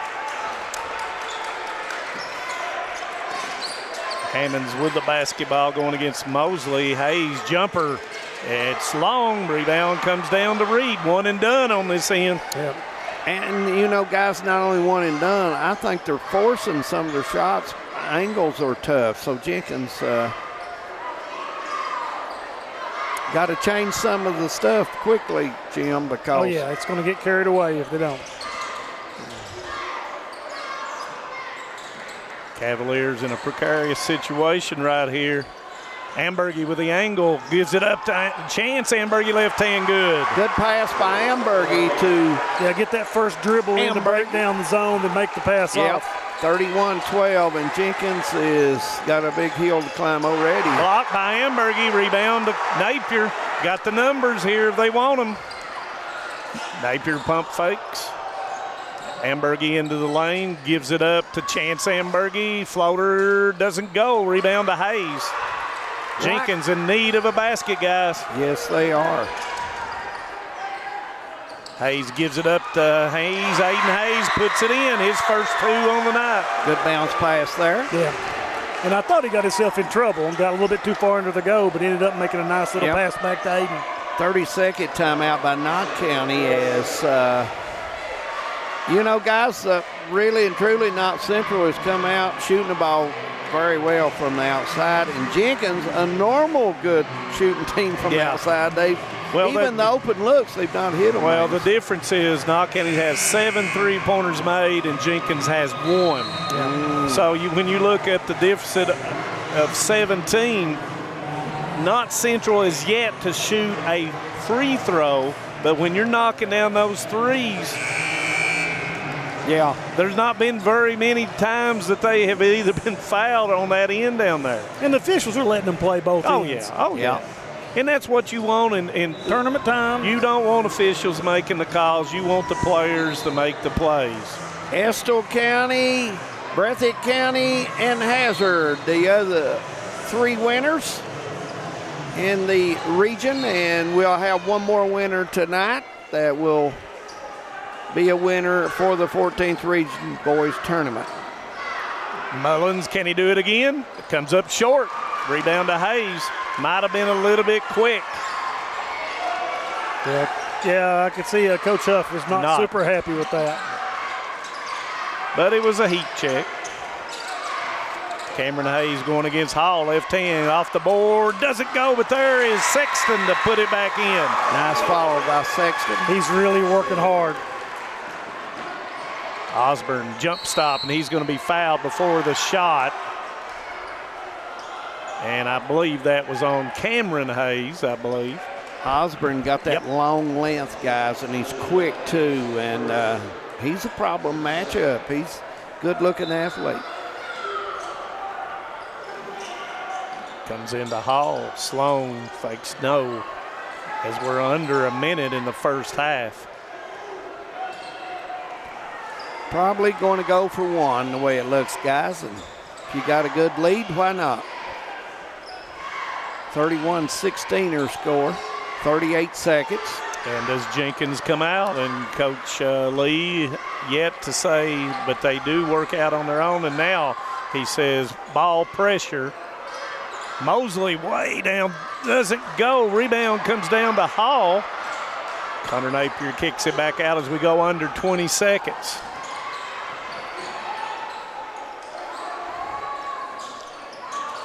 Hammonds with the basketball going against Mosley. Hayes jumper. It's long. Rebound comes down to Reed. One and done on this end. Yep. And, you know, guys, not only one and done, I think they're forcing some of their shots. Angles are tough, so Jenkins got to change some of the stuff quickly, Jim, because... Oh, yeah, it's going to get carried away if they don't. Cavaliers in a precarious situation right here. Ambergy with the angle, gives it up to Chance. Ambergy left hand good. Good pass by Ambergy to... Yeah, get that first dribble in to break down the zone and make the pass off. 31-12, and Jenkins is got a big hill to climb already. Blocked by Ambergy, rebound to Napier. Got the numbers here if they want them. Napier pump fakes. Ambergy into the lane, gives it up to Chance Ambergy. Floater doesn't go, rebound to Hayes. Jenkins in need of a basket, guys. Yes, they are. Hayes gives it up to Hayes. Aiden Hayes puts it in, his first 2 on the night. Good bounce pass there. Yeah. And I thought he got himself in trouble and got a little bit too far under the go, but ended up making a nice little pass back to Aiden. 30-second timeout by Knott County as, you know, guys, really and truly Knott Central has come out shooting the ball very well from the outside, and Jenkins, a normal good shooting team from the outside. They've even the open looks, they've not hit them. Well, the difference is Knott County has 7 3-pointers made, and Jenkins has 1. Yeah. So when you look at the deficit of 17, Knott Central is yet to shoot a free throw, but when you're knocking down those threes, there's not been very many times that they have either been fouled on that end down there. And the officials are letting them play both ends. Oh, yeah. And that's what you want in tournament time. You don't want officials making the calls. You want the players to make the plays. Estill County, Breathitt County, and Hazard, the other 3 winners in the region. And we'll have one more winner tonight that will be a winner for the 14th Region Boys Tournament. Mullins, can he do it again? It comes up short. Rebound to Hayes. Might have been a little bit quick. Yeah, I could see Coach Huff is not super happy with that. But it was a heat check. Cameron Hayes going against Hall, left hand off the board. Doesn't go, but there is Sexton to put it back in. Nice follow by Sexton. He's really working hard. Osborne jump stop, and he's going to be fouled before the shot. And I believe that was on Cameron Hayes, I believe. Osborne got that long length, guys, and he's quick too. And he's a problem matchup. He's a good-looking athlete. Comes into Hall. Sloan fakes no as we're under a minute in the first half. Probably going to go for 1 the way it looks, guys. And if you got a good lead, why not? 31-16 her score, 38 seconds. And does Jenkins come out? And Coach Lee yet to say, but they do work out on their own. And now he says ball pressure. Mosley way down, doesn't go. Rebound comes down to Hall. Connor Napier kicks it back out as we go under 20 seconds.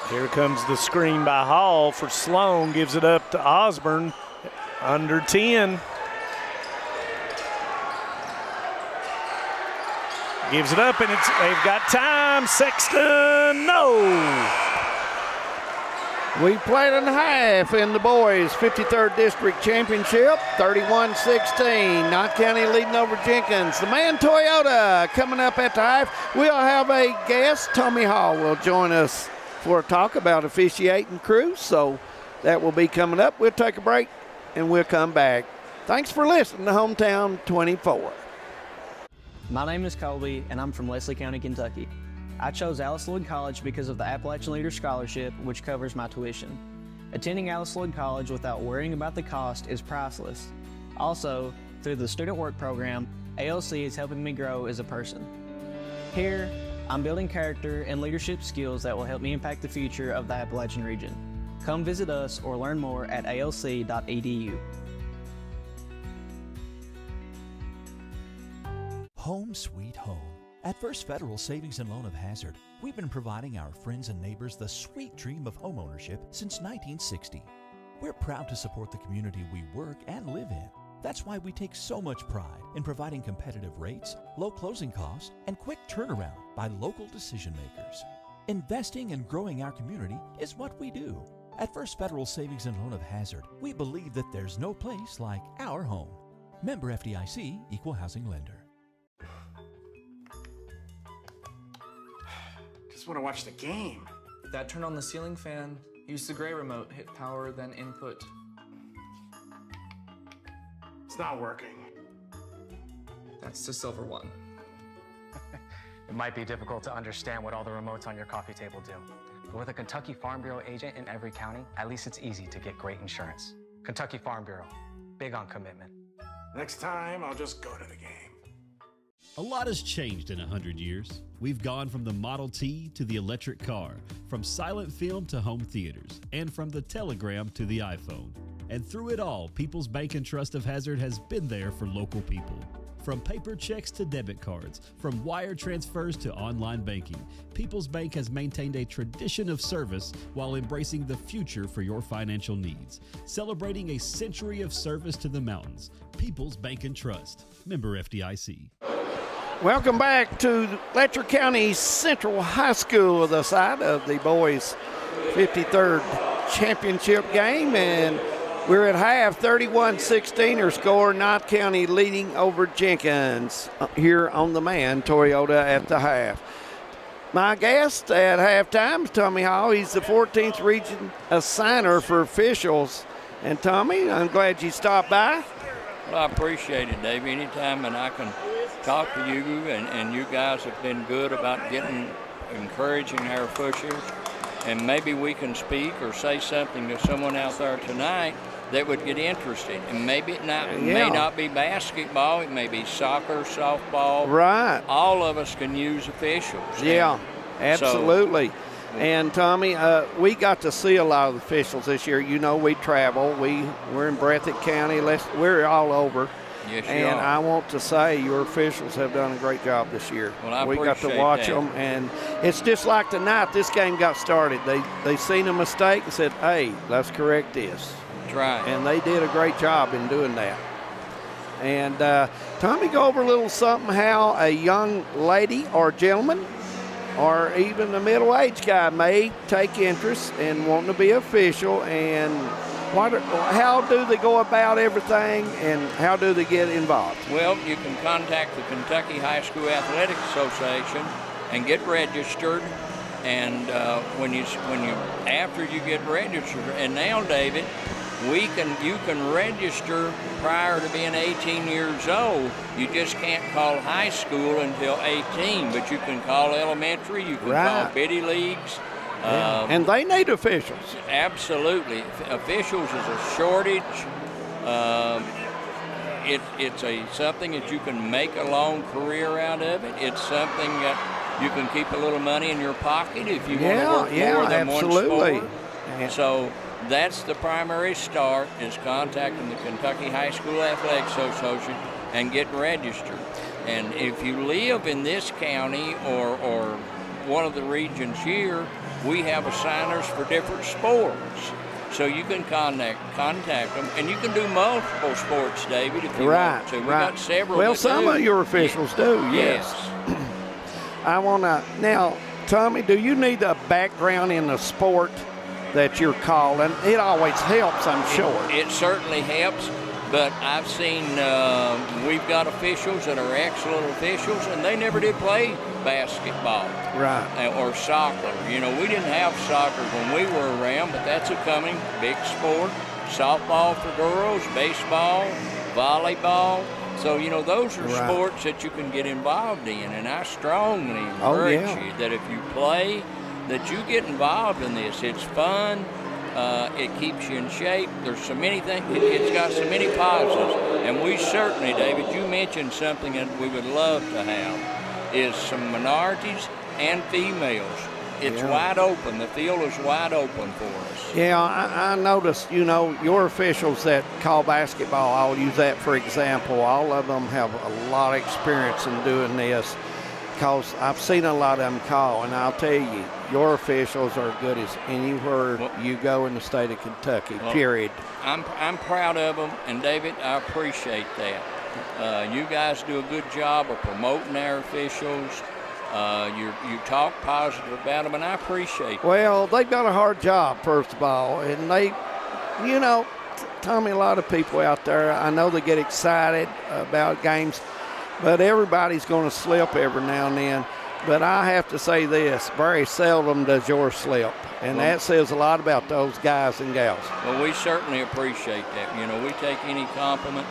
Here comes the screen by Hall for Sloan. Gives it up to Osborne. Under 10. Gives it up, and they've got time. Sexton, no. We played in half in the boys' 53rd District Championship, 31-16. Knott County leading over Jenkins. The Man Toyota coming up at the half. We'll have a guest. Tommy Hall will join us for a talk about officiating crew, so that will be coming up. We'll take a break and we'll come back. Thanks for listening to Hometown 24. My name is Colby and I'm from Leslie County, Kentucky. I chose Alice Lloyd College because of the Appalachian Leader Scholarship, which covers my tuition. Attending Alice Lloyd College without worrying about the cost is priceless. Also, through the Student Work Program, ALC is helping me grow as a person. Here, I'm building character and leadership skills that will help me impact the future of the Appalachian region. Come visit us or learn more at alc.edu. Home sweet home. At First Federal Savings and Loan of Hazard, we've been providing our friends and neighbors the sweet dream of homeownership since 1960. We're proud to support the community we work and live in. That's why we take so much pride in providing competitive rates, low closing costs, and quick turnaround by local decision makers. Investing and growing our community is what we do. At First Federal Savings and Loan of Hazard, we believe that there's no place like our home. Member FDIC, Equal Housing Lender. Just want to watch the game. Dad, turn on the ceiling fan. Use the gray remote. Hit power, then input. It's not working. That's the silver one. It might be difficult to understand what all the remotes on your coffee table do. But with a Kentucky Farm Bureau agent in every county, at least it's easy to get great insurance. Kentucky Farm Bureau, big on commitment. Next time, I'll just go to the game. A lot has changed in 100 years. We've gone from the Model T to the electric car, from silent film to home theaters, and from the telegram to the iPhone. And through it all, People's Bank and Trust of Hazard has been there for local people. From paper checks to debit cards, from wire transfers to online banking, People's Bank has maintained a tradition of service while embracing the future for your financial needs. Celebrating a century of service to the mountains. People's Bank and Trust. Member FDIC. Welcome back to Letcher County Central High School, the site of the boys' 53rd championship game, and we're at half, 31-16 our score. Knott County leading over Jenkins here on the Man Toyota at the half. My guest at halftime is Tommy Hall. He's the 14th region assigner for officials. And Tommy, I'm glad you stopped by. Well, I appreciate it, Dave. Anytime and I can talk to you, and you guys have been good about encouraging our officials, and maybe we can speak or say something to someone out there tonight that would get interested. And maybe it may not be basketball, it may be soccer, softball. Right. All of us can use officials. Yeah, absolutely. And Tommy, we got to see a lot of the officials this year. You know, we travel. We're in Breathitt County. We're all over. Yes, you and are. I want to say your officials have done a great job this year. Well, we got to watch them, and it's just like tonight. This game got started. They seen a mistake and said, "Hey, let's correct this." That's right. And they did a great job in doing that. And Tommy, go over a little something how a young lady or gentleman or even a middle-aged guy may take interest in wanting to be official, and how do they go about everything, and how do they get involved? Well, you can contact the Kentucky High School Athletic Association and get registered. And after you get registered, and now, David, you can register prior to being 18 years old. You just can't call high school until 18, but you can call elementary, you can call biddy leagues. And they need officials. Absolutely. Officials is a shortage. It's something that you can make a long career out of it. It's something that you can keep a little money in your pocket if you want to work more than one sport. So that's the primary start, is contacting the Kentucky High School Athletic Association and getting registered. And if you live in this county or one of the regions here, we have assigners for different sports. So you can contact them, and you can do multiple sports, David, if you want to. We've got several. Well, some of your officials do, yes. I want to, now, Tommy, do you need a background in the sport that you're calling? It always helps, I'm sure. It certainly helps, but I've seen, we've got officials that are excellent officials, and they never did play basketball. Right. Or soccer. You know, we didn't have soccer when we were around, but that's a coming big sport. Softball for girls, baseball, volleyball. So, you know, those are sports that you can get involved in, and I strongly encourage you that if you play, that you get involved in this. It's fun. It keeps you in shape. There's so many things. It's got so many positives. And we certainly, David, you mentioned something that we would love to have, is some minorities and females It's wide open. The field is wide open for us. Yeah, I noticed, your officials that call basketball, I'll use that for example, all of them have a lot of experience in doing this because I've seen a lot of them call, and I'll tell you, your officials are good as anywhere you go in the state of Kentucky, period. I'm proud of them, and David, I appreciate that. You guys do a good job of promoting our officials. You talk positive about them, and I appreciate that. Well, they've got a hard job, first of all, and they, Tommy, a lot of people out there, I know they get excited about games, but everybody's going to slip every now and then. But I have to say this, very seldom does yours slip, and that says a lot about those guys and gals. Well, we certainly appreciate that. We take any compliment.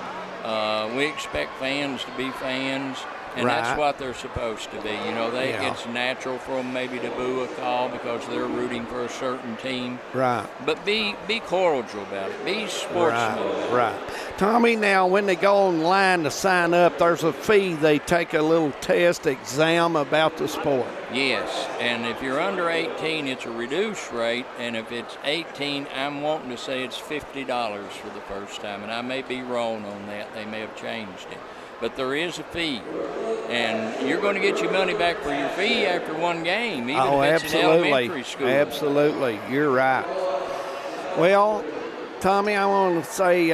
We expect fans to be fans. And that's what they're supposed to be. It's natural for them maybe to boo a call because they're rooting for a certain team. Right. But be cordial about it. Be sportsman. Right. Tommy, now when they go online to sign up, there's a fee. They take a little test exam about the sport. Yes, and if you're under 18, it's a reduced rate, and if it's 18, I'm wanting to say it's $50 for the first time, and I may be wrong on that. They may have changed it. But there is a fee, and you're going to get your money back for your fee after one game, even if it's in elementary school. Absolutely. You're right. Well, Tommy, I want to say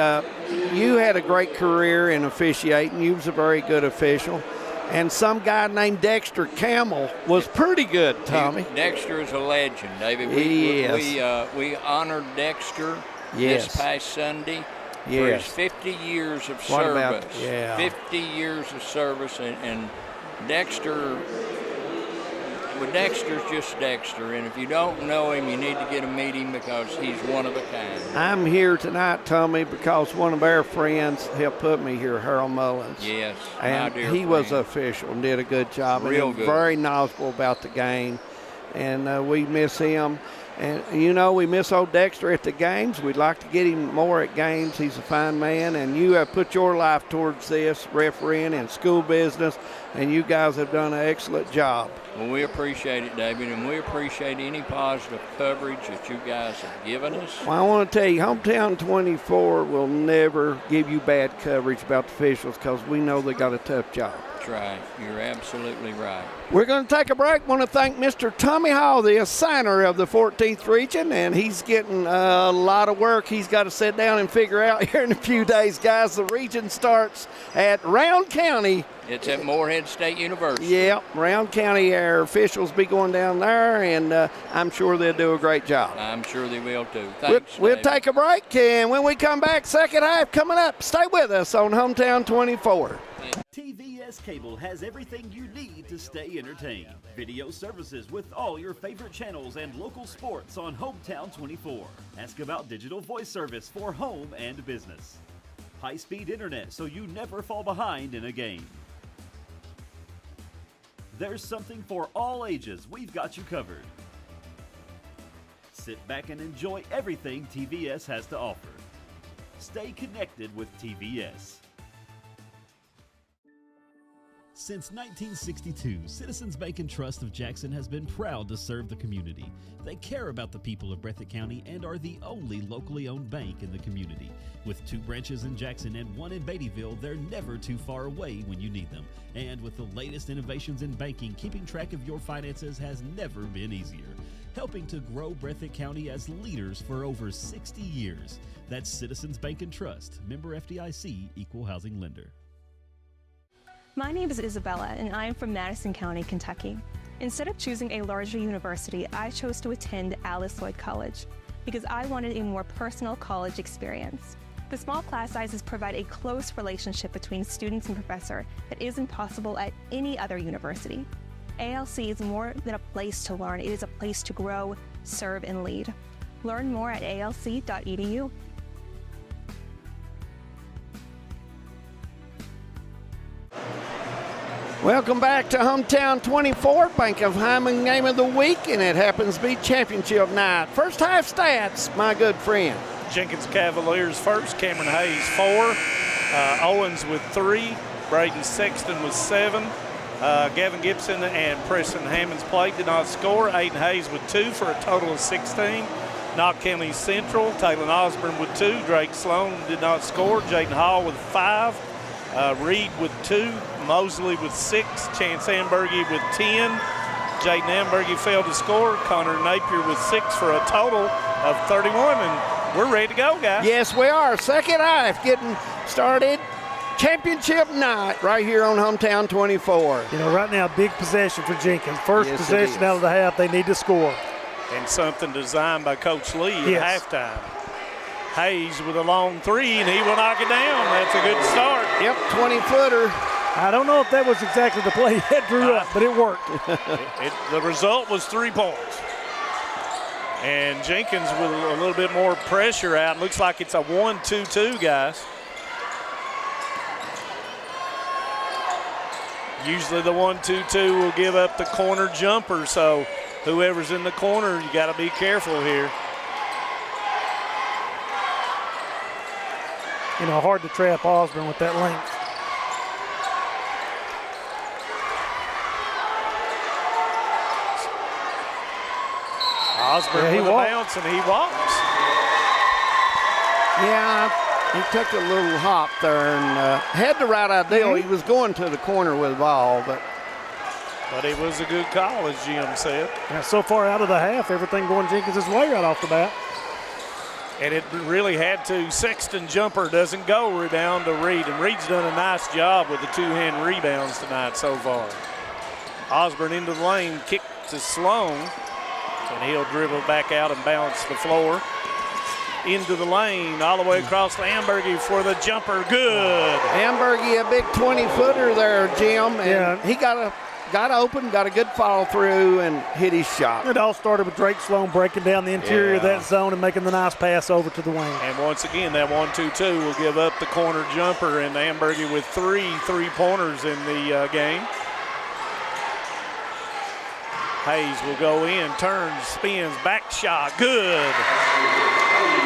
you had a great career in officiating. You was a very good official. And some guy named Dexter Camel was pretty good, Tommy. Dexter is a legend, David. We honored Dexter this past Sunday. For his 50 years of service. 50 years of service, and Dexter's just Dexter, and if you don't know him, you need to get to meet him because he's one of a kind. I'm here tonight, Tommy, because one of our friends helped put me here, Harold Mullins. Yes, and my dear he friend. was official and did a good job. Real and good. Very knowledgeable about the game, and we miss him. And, we miss old Dexter at the games. We'd like to get him more at games. He's a fine man, and you have put your life towards this, refereeing and school business, and you guys have done an excellent job. Well, we appreciate it, David, and we appreciate any positive coverage that you guys have given us. Well, I want to tell you, Hometown 24 will never give you bad coverage about the officials because we know they got a tough job. That's right. You're absolutely right. We're going to take a break. I want to thank Mr. Tommy Hall, the assigner of the 14th region, and he's getting a lot of work he's got to sit down and figure out here in a few days, guys. The region starts at Round County. It's at Morehead State University. Yeah, Round County, our officials be going down there, and I'm sure they'll do a great job. I'm sure they will, too. Thanks, We'll David. take a break, and when we come back, second half coming up. Stay with us on Hometown 24. TVS Cable has everything you need to stay entertained. Video services with all your favorite channels and local sports on Hometown 24. Ask about digital voice service for home and business. High-speed internet so you never fall behind in a game. There's something for all ages. We've got you covered. Sit back and enjoy everything TVS has to offer. Stay connected with TVS. Since 1962, Citizens Bank and Trust of Jackson has been proud to serve the community. They care about the people of Breathitt County and are the only locally owned bank in the community. With 2 branches in Jackson and 1 in Beattyville, they're never too far away when you need them. And with the latest innovations in banking, keeping track of your finances has never been easier. Helping to grow Breathitt County as leaders for over 60 years. That's Citizens Bank and Trust, member FDIC, equal housing lender. My name is Isabella, and I am from Madison County, Kentucky. Instead of choosing a larger university, I chose to attend Alice Lloyd College because I wanted a more personal college experience. The small class sizes provide a close relationship between students and professor that isn't possible at any other university. ALC is more than a place to learn, it is a place to grow, serve, and lead. Learn more at alc.edu. Welcome back to Hometown 24, Bank of Hyman Game of the Week, and it happens to be championship night. First half stats, my good friend. Jenkins Cavaliers first, Cameron Hayes 4, Owens with 3, Braden Sexton with 7, Gavin Gibson and Preston Hammonds played, did not score. Aiden Hayes with 2 for a total of 16. Knott County Central, Taylor Osborne with 2. Drake Sloan did not score. Jaden Hall with 5. Reed with 2. Mosley with 6. Chance Ambergy with 10. Jaden Ambergy failed to score. Connor Napier with 6 for a total of 31. And we're ready to go, guys. Yes, we are. Second half getting started. Championship night right here on Hometown 24. You know, right now, big possession for Jenkins. First Yes, possession out of the half, they need to score. And something designed by Coach Lee Yes. at halftime. Hayes with a long 3, and he will knock it down. That's a good start. Yep, 20-footer. I don't know if that was exactly the play that drew up, but it worked. The result was 3 points. And Jenkins with a little bit more pressure out. Looks like it's a 1-2-2, guys. Usually the 1-2-2 will give up the corner jumper, so whoever's in the corner, you got to be careful here. You know, hard to trap Osborne with that length. Osborne with a bounce, and he walks. Yeah, he took a little hop there and had the right idea. He was going to the corner with the ball, but it was a good call, as Jim said. Yeah, so far out of the half, everything going Jenkins' way right off the bat. And it really had to. Sexton jumper doesn't go. Rebound to Reed, and Reed's done a nice job with the 2-hand rebounds tonight so far. Osborne into the lane, kick to Sloan, and he'll dribble back out and bounce the floor. Into the lane, all the way across to Ambergy for the jumper. Good. Ambergy, a big 20-footer there, Jim. And he got open, got a good follow through, and hit his shot. It all started with Drake Sloan breaking down the interior of that zone and making the nice pass over to the wing. And once again, that 1-2-2 will give up the corner jumper, and Ambergy with 3 3-pointers in the game. Hayes will go in, turns, spins, back shot, good.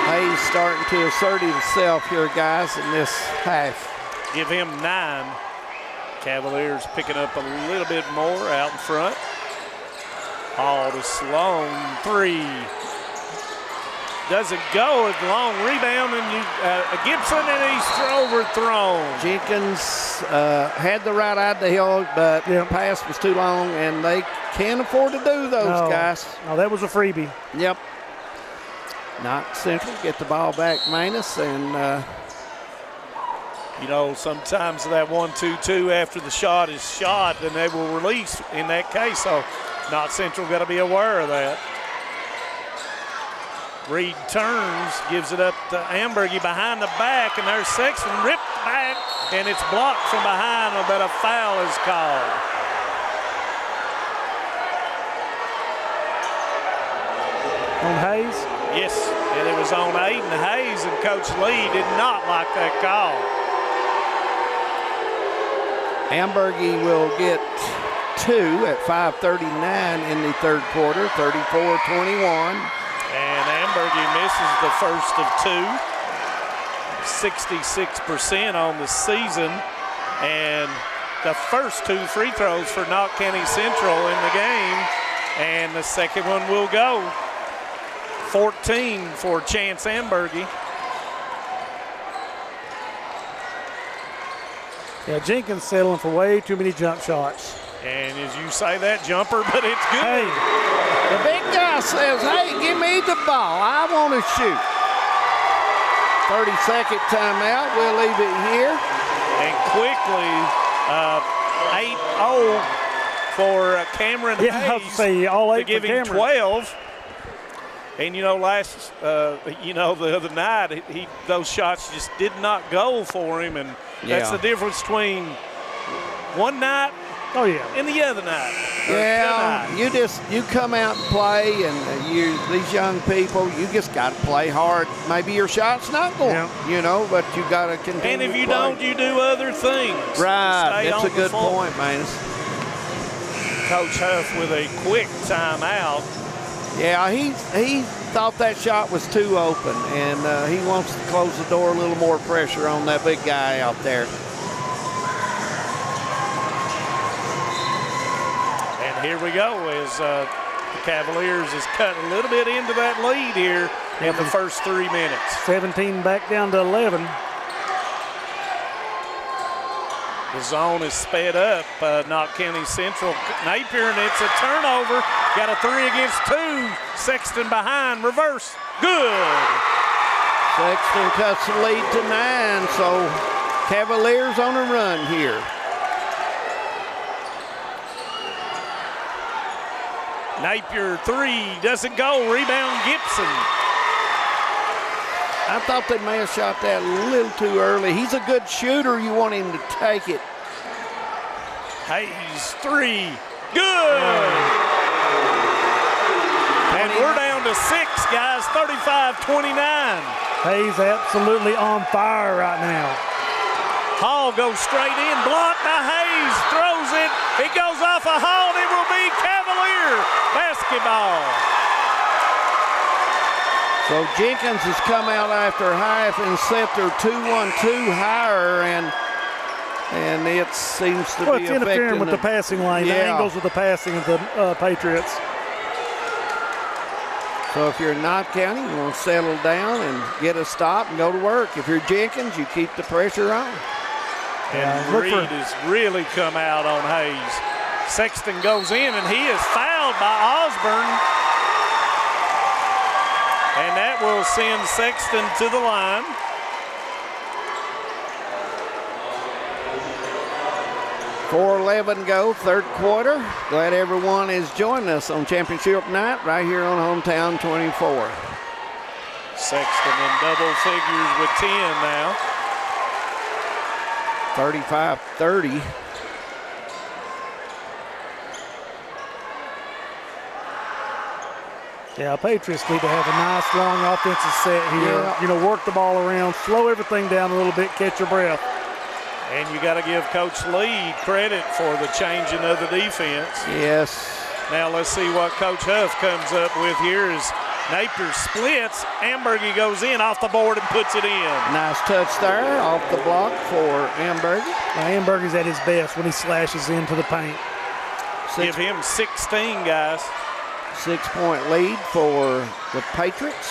Hayes starting to assert himself here, guys, in this half. Give him 9. Cavaliers picking up a little bit more out in front. Hall to Sloan, 3. Doesn't go, a long rebound, and Gibson, and he's overthrown. Jenkins had the right idea, but the pass was too long, and they can't afford to do those, guys. No, that was a freebie. Yep. Knott Central get the ball back, Manus, and you know, sometimes that 1-2-2 after the shot is shot, then they will release in that case. So Knott Central got to be aware of that. Reed turns, gives it up to Ambergy behind the back, and there's Sexton ripped back, and it's blocked from behind, but a foul is called. On Hayes? Yes, and it was on Aiden Hayes, and Coach Lee did not like that call. Ambergy will get 2 at 5:39 in the third quarter, 34-21. And Ambergy misses the first of 2, 66% on the season, and the first 2 free throws for Knott County Central in the game, and the second one will go. 14 for Chance Ambergy. Yeah, Jenkins settling for way too many jump shots. And as you say, that jumper, but it's good. Hey, the big guy says, hey, give me the ball. I want to shoot. 30-second timeout. We'll leave it here. And quickly, 8-0 for Cameron Hayes. I was say all 8 to give him 12. And you know, the other night, those shots just did not go for him, and that's the difference between one night and the other night. Yeah, you come out and play, and these young people, you just got to play hard. Maybe your shot's not going, but you got to continue. And if you to play. don't, you do other things. Right, that's a good point, man. Coach Huff with a quick timeout. Yeah, he thought that shot was too open, and he wants to close the door, a little more pressure on that big guy out there. And here we go as the Cavaliers has cut a little bit into that lead here in the first 3 minutes. 17 back down to 11. The zone is sped up. Knott County Central. Napier, and it's a turnover. Got a 3 against 2. Sexton behind. Reverse. Good. Sexton cuts the lead to 9, so Cavaliers on a run here. Napier 3 doesn't go. Rebound Gibson. I thought they may have shot that a little too early. He's a good shooter. You want him to take it. Hayes 3. Good. And we're down to 6, guys. 35-29. Hayes absolutely on fire right now. Hall goes straight in. Blocked by Hayes. Throws it. It goes off a Hall. And it will be Cavalier basketball. So Jenkins has come out after half and set their 2-1-2 higher, and it seems to be it's interfering with the passing lane. Yeah. The angles of the passing of the Patriots. So if you're Knott County, you want to settle down and get a stop and go to work. If you're Jenkins, you keep the pressure on. And Reed has really come out on Hayes. Sexton goes in, and he is fouled by Osborne. And that will send Sexton to the line. .411 go, third quarter. Glad everyone is joining us on championship night right here on Hometown 24. Sexton in double figures with 10 now. 35-30. Yeah, Patriots need to have a nice long offensive set here. Yeah. You know, work the ball around, slow everything down a little bit, catch your breath. And you got to give Coach Lee credit for the changing of the defense. Yes. Now let's see what Coach Huff comes up with here as Napier splits. Ambergy goes in off the board and puts it in. Nice touch there off the block for Ambergy. Now, Ambergy's at his best when he slashes into the paint. Give him 16, guys. 6-point lead for the Patriots.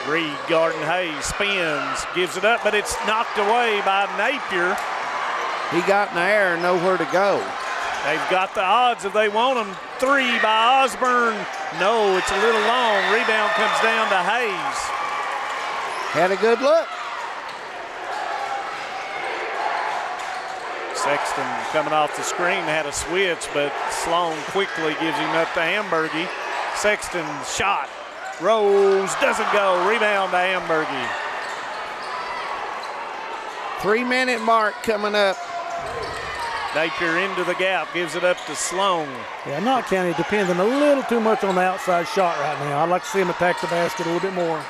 Reed Garden Hayes spins, gives it up, but it's knocked away by Napier. He got in the air and nowhere to go. They've got the odds if they want them. 3 by Osborne. No, it's a little long. Rebound comes down to Hayes. Had a good look. Sexton coming off the screen had a switch, but Sloan quickly gives him up to Ambergy. Sexton shot. Rose doesn't go. Rebound to Ambergy. 3-minute mark coming up. Napier into the gap, gives it up to Sloan. Yeah, Knott County depending a little too much on the outside shot right now. I'd like to see him attack the basket a little bit more.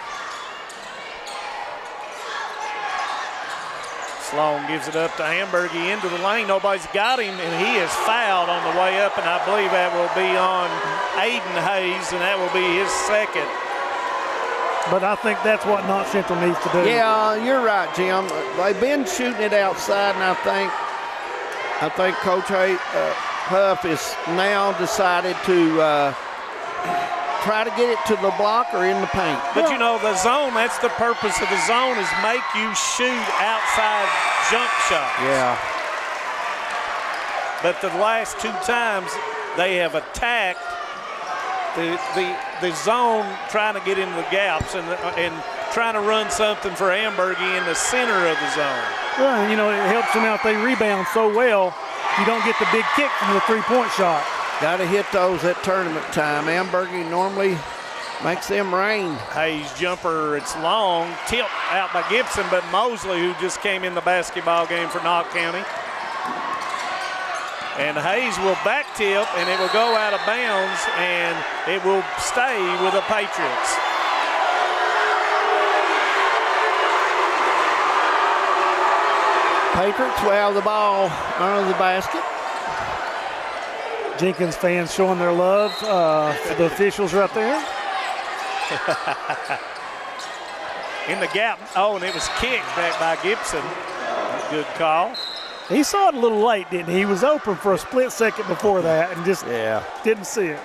Sloan gives it up to Ambergy into the lane. Nobody's got him, and he is fouled on the way up, and I believe that will be on Aiden Hayes, and that will be his second. But I think that's what Knott Central needs to do. Yeah, you're right, Jim. They've been shooting it outside, and I think Coach Huff has now decided to try to get it to the block or in the paint. But you know, the zone, that's the purpose of the zone, is make you shoot outside jump shots. Yeah. But the last 2 times they have attacked the zone, trying to get into the gaps and trying to run something for Ambergy in the center of the zone. Well, and, you know, it helps them out. They rebound so well, you don't get the big kick from the three-point shot. Got to hit those at tournament time. Ambergy normally makes them rain. Hayes jumper, it's long, tipped out by Gibson, but Mosley, who just came in the basketball game for Knott County. And Hayes will back tip, and it will go out of bounds, and it will stay with the Patriots. Patriots will have the ball under the basket. Jenkins fans showing their love for the officials right there. In the gap. Oh, and it was kicked back by Gibson. Good call. He saw it a little late, didn't he? He was open for a split second before that and just didn't see it.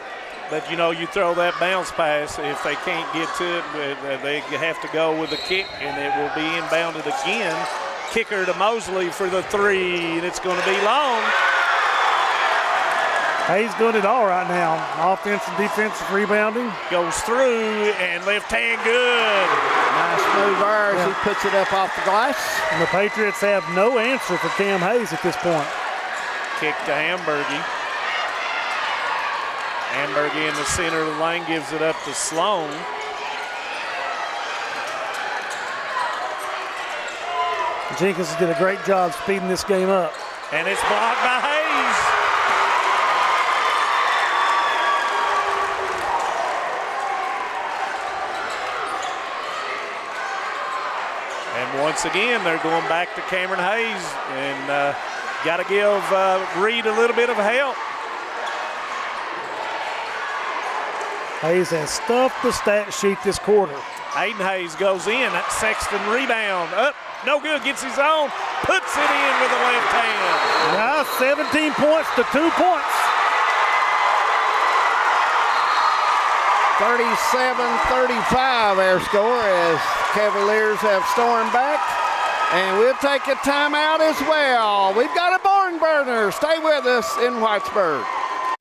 But, you throw that bounce pass, if they can't get to it, they have to go with a kick, and it will be inbounded again. Kicker to Mosley for the 3, and it's going to be long. Hayes doing it all right now. Offensive, defensive, rebounding. Goes through, and left hand good. Nice move there as he puts it up off the glass. And the Patriots have no answer for Cam Hayes at this point. Kick to Hamburgie. Hamburgie in the center of the lane gives it up to Sloan. Jenkins did a great job speeding this game up. And it's blocked by Hayes. And once again, they're going back to Cameron Hayes. And got to give Reed a little bit of help. Hayes has stuffed the stat sheet this quarter. Aiden Hayes goes in. That Sexton rebound. Up, no good. Gets his own. Puts it in with the left hand. Now 17 points to 2 points. 37-35 our score as Cavaliers have stormed back. And we'll take a timeout as well. We've got a barn burner. Stay with us in Whitesburg.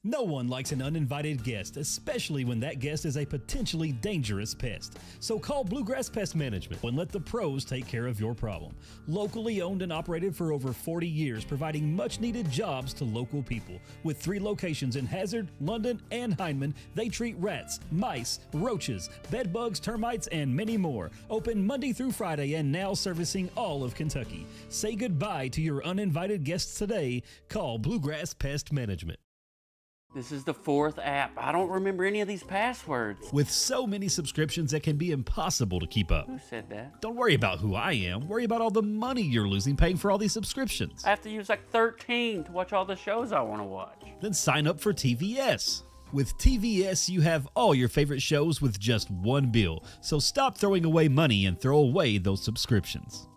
No one likes an uninvited guest, especially when that guest is a potentially dangerous pest. So call Bluegrass Pest Management and let the pros take care of your problem. Locally owned and operated for over 40 years, providing much-needed jobs to local people. With 3 locations in Hazard, London, and Hindman, they treat rats, mice, roaches, bed bugs, termites, and many more. Open Monday through Friday and now servicing all of Kentucky. Say goodbye to your uninvited guests today. Call Bluegrass Pest Management. This is the 4th app. I don't remember any of these passwords. With so many subscriptions, it can be impossible to keep up. Who said that? Don't worry about who I am. Worry about all the money you're losing paying for all these subscriptions. I have to use like 13 to watch all the shows I want to watch. Then sign up for TVS. With TVS, you have all your favorite shows with just one bill. So stop throwing away money and throw away those subscriptions.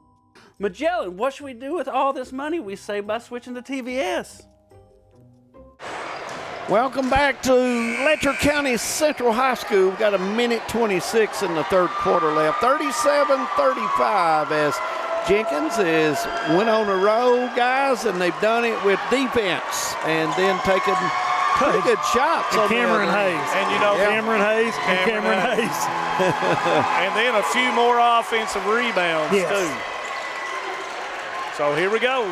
Magellan, what should we do with all this money we save by switching to TVS? Welcome back to Letcher County Central High School. We've got a minute 26 in the 3rd quarter left. 37-35 as Jenkins went on a roll, guys, and they've done it with defense and then taken pretty good shots. And Cameron Hayes. And Cameron Hayes and Cameron Hayes. And then a few more offensive rebounds, too. So here we go.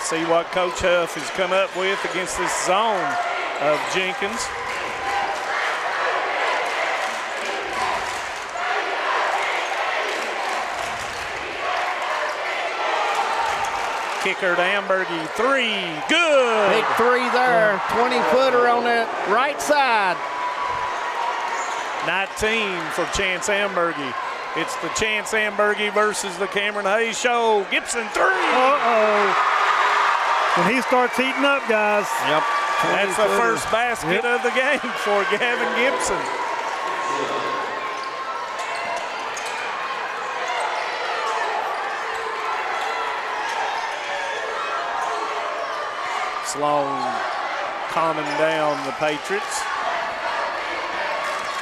See what Coach Huff has come up with against this zone of Jenkins. Kicker to Ambergy, 3, good. Big 3 there, 20-footer on that right side. 19 for Chance Ambergy. It's the Chance Ambergy versus the Cameron Hayes show. Gibson, 3. Uh-oh. When he starts heating up, guys. Yep. That's the first basket of the game for Gavin Gibson. Sloan calming down the Patriots.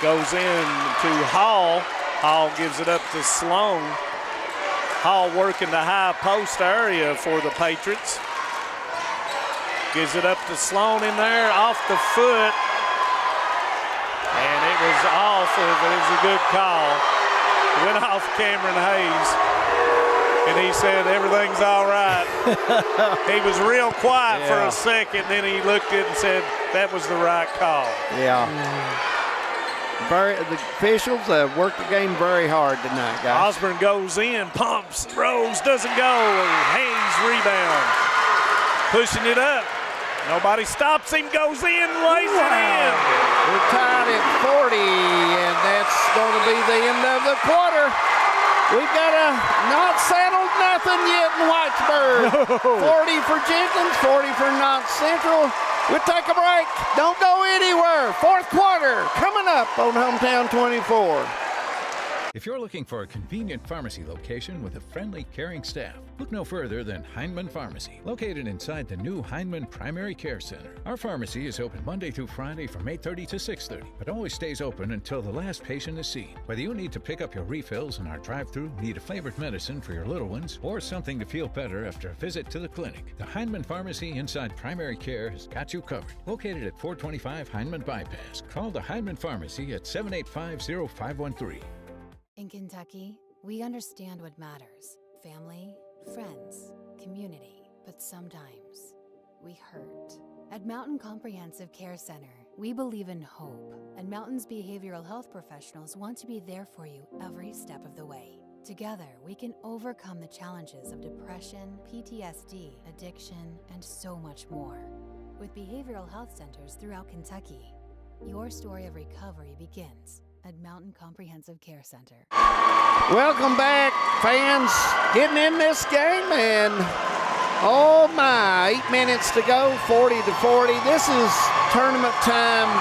Goes in to Hall. Hall gives it up to Sloan. Hall working the high post area for the Patriots. Gives it up to Sloan in there, off the foot. And it was off, but it was a good call. It went off Cameron Hayes. And he said, everything's all right. He was real quiet for a second, then he looked at it and said, that was the right call. Yeah. The officials have worked the game very hard tonight, guys. Osborne goes in, pumps, Rose doesn't go. Hayes rebound. Pushing it up. Nobody stops him, goes in, lays it in. We're tied at 40, and that's going to be the end of the quarter. We've got not settled nothing yet in Whitesburg. 40 for Jenkins, 40 for Knott Central. We'll take a break. Don't go anywhere. 4th quarter coming up on Hometown 24. If you're looking for a convenient pharmacy location with a friendly, caring staff, look no further than Heinemann Pharmacy, located inside the new Heinemann Primary Care Center. Our pharmacy is open Monday through Friday from 8:30 to 6:30, but always stays open until the last patient is seen. Whether you need to pick up your refills in our drive-thru, need a flavored medicine for your little ones, or something to feel better after a visit to the clinic, the Heinemann Pharmacy inside Primary Care has got you covered. Located at 425 Heinemann Bypass. Call the Heinemann Pharmacy at 785-0513. In Kentucky, we understand what matters: family, friends, community. But sometimes, we hurt. At Mountain Comprehensive Care Center, we believe in hope, and Mountain's behavioral health professionals want to be there for you every step of the way. Together, we can overcome the challenges of depression, PTSD, addiction, and so much more. With behavioral health centers throughout Kentucky, your story of recovery begins at Mountain Comprehensive Care Center. Welcome back, fans. Getting in this game, and oh my, 8 minutes to go, 40-40. This is tournament time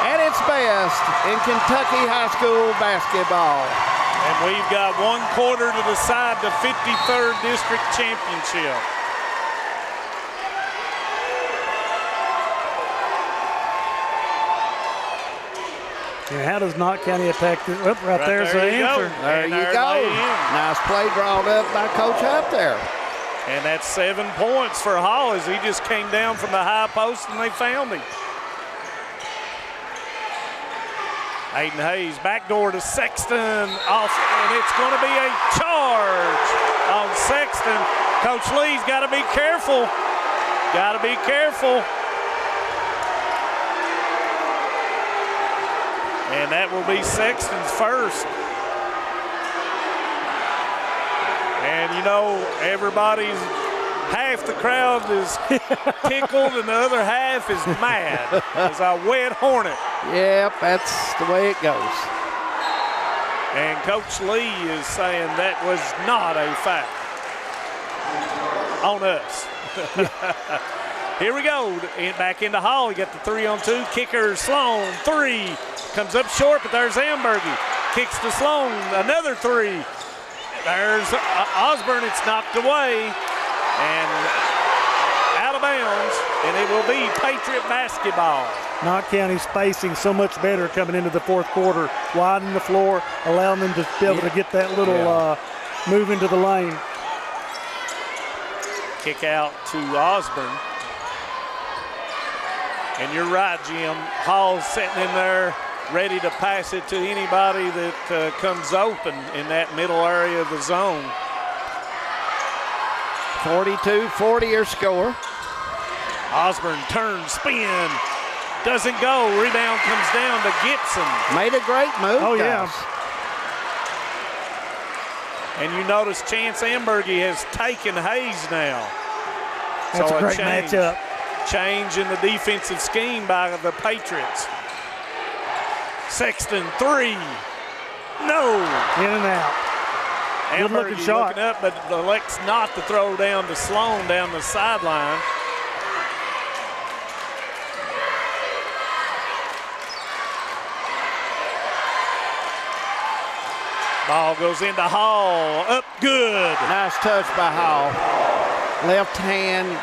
at its best in Kentucky high school basketball. And we've got 1 quarter to decide the 53rd district championship. And how does Knott County attack this? Oh, right there's the answer. There you go. Nice play drawn up by Coach Hupp there. And that's 7 points for Hall as he just came down from the high post and they found him. Aiden Hayes, backdoor to Sexton, off, and it's going to be a charge on Sexton. Coach Lee's got to be careful. Got to be careful. And that will be Sexton's first. And, you know, everybody's, half the crowd is tickled and the other half is mad as a wet hornet. Yep, that's the way it goes. And Coach Lee is saying that was not a foul on us. Here we go, back into Hall. You got the 3-on-2, kicker Sloan, 3. Comes up short, but there's Ambergy. Kicks to Sloan, another 3. There's Osborne, it's knocked away. And out of bounds, and it will be Patriot basketball. Knott County spacing so much better coming into the fourth quarter, widening the floor, allowing them to be able to get that little move into the lane. Kick out to Osborne. And you're right, Jim. Hall's sitting in there ready to pass it to anybody that comes open in that middle area of the zone. 42-40 your score. Osborne turns, spin, doesn't go. Rebound comes down to Gibson. Made a great move, yeah. And you notice Chance Ambergy has taken Hayes now. That's a great matchup. Change in the defensive scheme by the Patriots. Sexton, 3. No. In and out. Good looking shot. Looking up, but elects not to throw down to Sloan down the sideline. Ball goes into Hall. Up good. Nice touch by Hall. Left hand.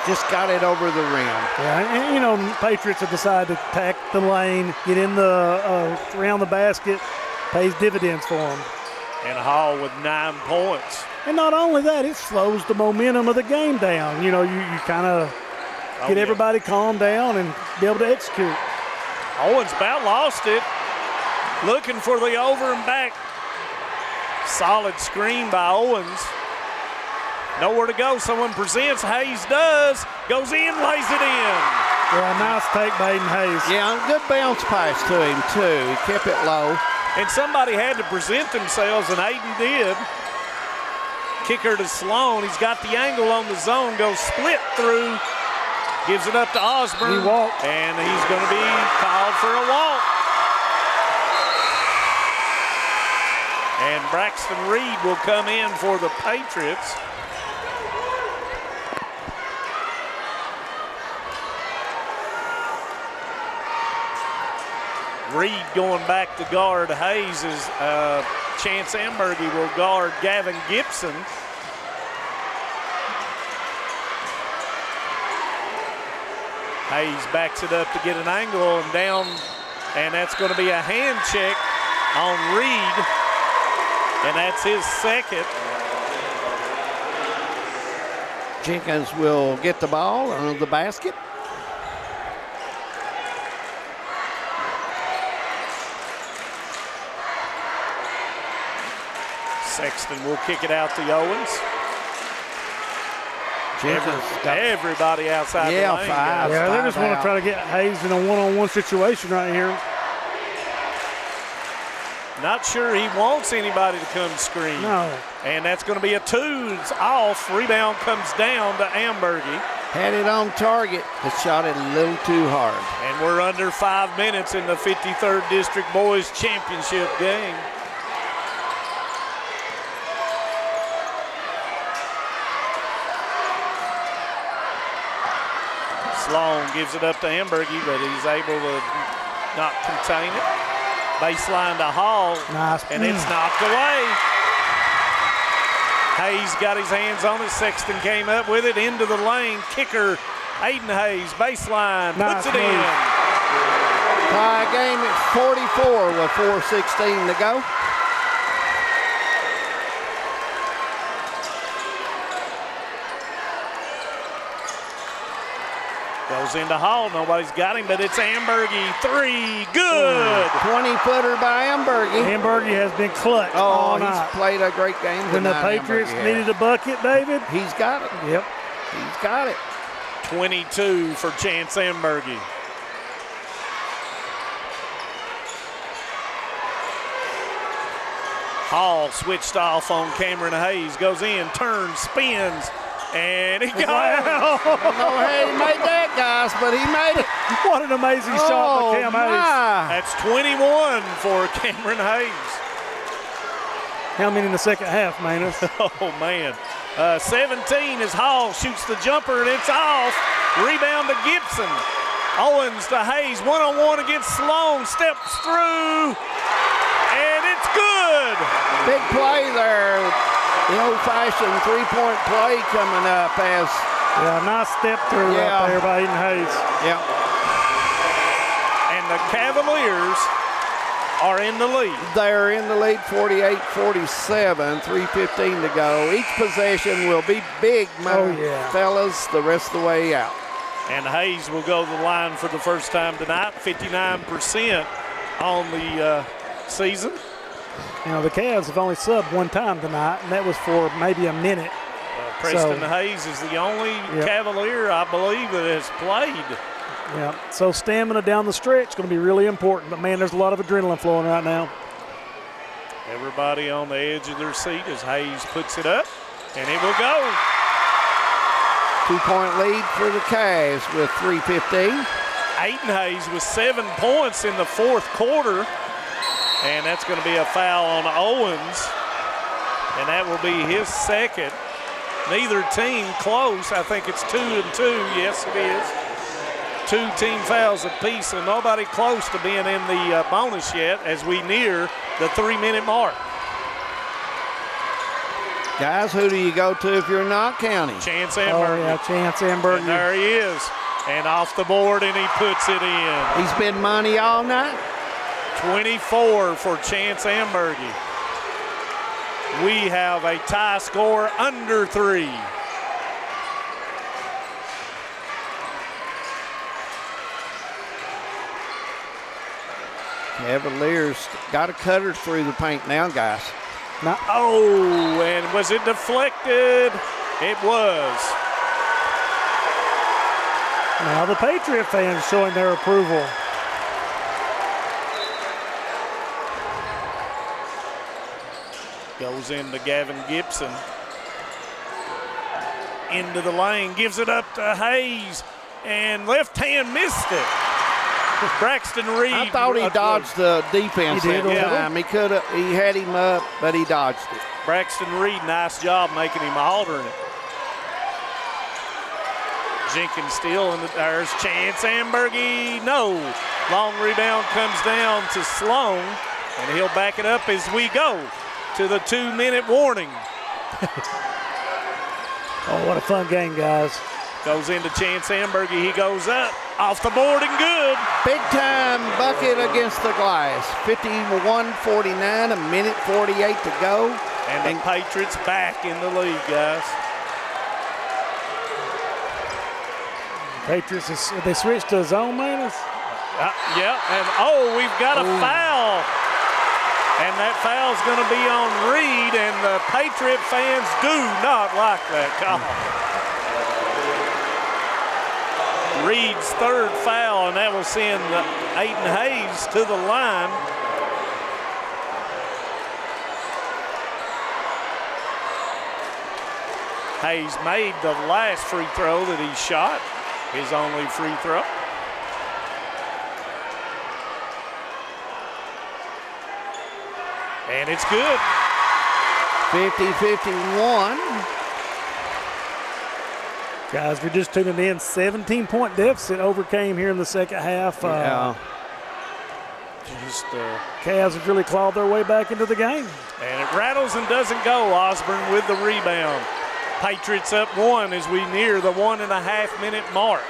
Just got it over the rim. Yeah, and you know, Patriots have decided to attack the lane, get in the around the basket, pays dividends for them. And Hall with 9 points. And not only that, it slows the momentum of the game down. You know, you kind of get everybody calm down and be able to execute. Owens about lost it. Looking for the over and back. Solid screen by Owens. Nowhere to go. Someone presents. Hayes does. Goes in, lays it in. Yeah, nice take by Aiden Hayes. Yeah, good bounce pass to him, too. He kept it low. And somebody had to present themselves, and Aiden did. Kicker to Sloan. He's got the angle on the zone. Goes split through. Gives it up to Osborne. He walked. And he's going to be called for a walk. And Braxton Reed will come in for the Patriots. Reed going back to guard Hayes as Chance Ambergy will guard Gavin Gibson. Hayes backs it up to get an angle and down, and that's going to be a hand check on Reed, and that's his second. Jenkins will get the ball under the basket. Sexton will kick it out to Owens. Everybody outside the lane. Yeah, they just want to try to get Hayes in a one-on-one situation right here. Not sure he wants anybody to come screen. No. And that's going to be a 2. It's off. Rebound comes down to Ambergy. Had it on target, but shot it a little too hard. And we're under 5 minutes in the 53rd District Boys Championship game. Sloan gives it up to Ambergy, but he's able to not contain it. Baseline to Hall, and it's knocked away. Hayes got his hands on it. Sexton came up with it into the lane. Kicker, Aiden Hayes, baseline, puts it in. Tie game at 44 with 4:16 to go. Goes into Hall. Nobody's got him, but it's Ambergy. 3. Good. 20-footer by Ambergy. Ambergy has been clutch all night. He's played a great game When the tonight, Patriots Ambergy needed a bucket, David. He's got it. Yep. He's got it. 22 for Chance Ambergy. Hall switched off on Cameron Hayes. Goes in, turns, spins. And he goes. Wow. No, hey, he made that, guys, but he made it. What an amazing shot by Cam Hayes. That's 21 for Cameron Hayes. How many in the second half, Manus? Oh, man. 17 as Hall shoots the jumper, and it's off. Rebound to Gibson. Owens to Hayes. One-on-one against Sloan. Steps through. And it's good. Big play there. The old-fashioned three-point play coming up as... Yeah, nice step through right there by Aiden Hayes. Yeah. And the Cavaliers are in the lead. They're in the lead, 48-47, 3:15 to go. Each possession will be big, fellas, the rest of the way out. And Hayes will go to the line for the first time tonight, 59% on the season. You know, the Cavs have only subbed one time tonight, and that was for maybe a minute. Preston Hayes is the only Cavalier, I believe, that has played. Yeah, so stamina down the stretch is going to be really important. But, man, there's a lot of adrenaline flowing right now. Everybody on the edge of their seat as Hayes puts it up, and it will go. 2-point lead for the Cavs with 3:15. Aiden Hayes with 7 points in the fourth quarter. And that's going to be a foul on Owens. And that will be his second. Neither team close. I think it's 2 and 2. Yes, it is. 2 team fouls apiece, so nobody close to being in the bonus yet as we near the 3-minute mark. Guys, who do you go to if you're not County? Chance Ambergy. Oh, yeah, Chance Ambergy. And there he is. And off the board, and he puts it in. He's been money all night. 24 for Chance Ambergy. We have a tie score under 3. Cavaliers got a cutter through the paint now, guys. Oh, and was it deflected? It was. Now the Patriot fans showing their approval. Goes into Gavin Gibson. Into the lane, gives it up to Hayes, and left hand missed it. Braxton Reed. I thought he dodged the defense that time. He could have. He had him up, but he dodged it. Braxton Reed, nice job making him alternate. Jenkins still, and there's Chance Ambergy. No. Long rebound comes down to Sloan, and he'll back it up as we go to the 2-minute warning. Oh, what a fun game, guys. Goes into Chance Ambergy. He goes up, off the board and good. Big time bucket against the glass. 51-49, a minute 48 to go. And the Patriots back in the lead, guys. Patriots, they switched to zone, Manus? Yep, and we've got a foul. And that foul's going to be on Reed, and the Patriot fans do not like that call. Reed's third foul, and that will send Aiden Hayes to the line. Hayes made the last free throw that he shot, his only free throw. And it's good. 50-51. Guys, we're just tuning in. 17-point deficit overcame here in the second half. Cavs have really clawed their way back into the game. And it rattles and doesn't go. Osborne with the rebound. Patriots up 1 as we near the 1.5-minute mark.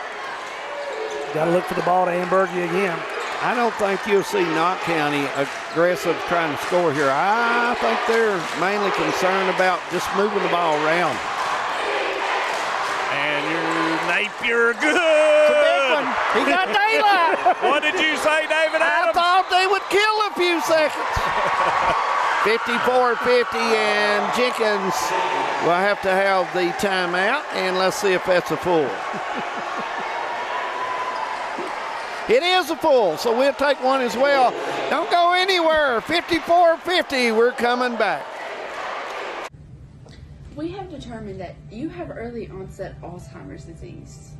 Got to look for the ball to Ambergy again. I don't think you'll see Knott County aggressive trying to score here. I think they're mainly concerned about just moving the ball around. And your Napier, good. It's a big one. He got daylight. What did you say, David Adams? I thought they would kill a few seconds. 54-50, and Jenkins will have to have the timeout, and let's see if that's a full. It is a full, so we'll take one as well. Don't go anywhere. 54-50, we're coming back. We have determined that you have early onset Alzheimer's disease.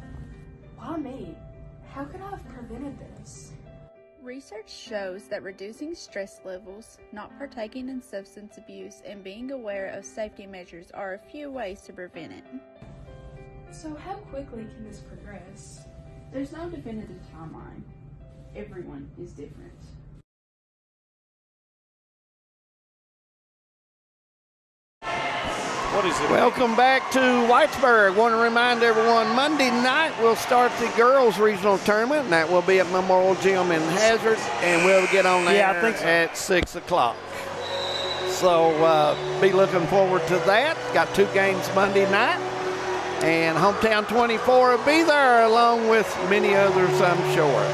Why me? How could I have prevented this? Research shows that reducing stress levels, not partaking in substance abuse, and being aware of safety measures are a few ways to prevent it. So how quickly can this progress? There's no definitive timeline. Everyone is different. What is it? Welcome back to Whitesburg. Want to remind everyone, Monday night we'll start the girls' regional tournament, and that will be at Memorial Gym in Hazard, and we'll get on there at 6 o'clock. So be looking forward to that. Got 2 games Monday night, and Hometown 24 will be there along with many others, I'm sure.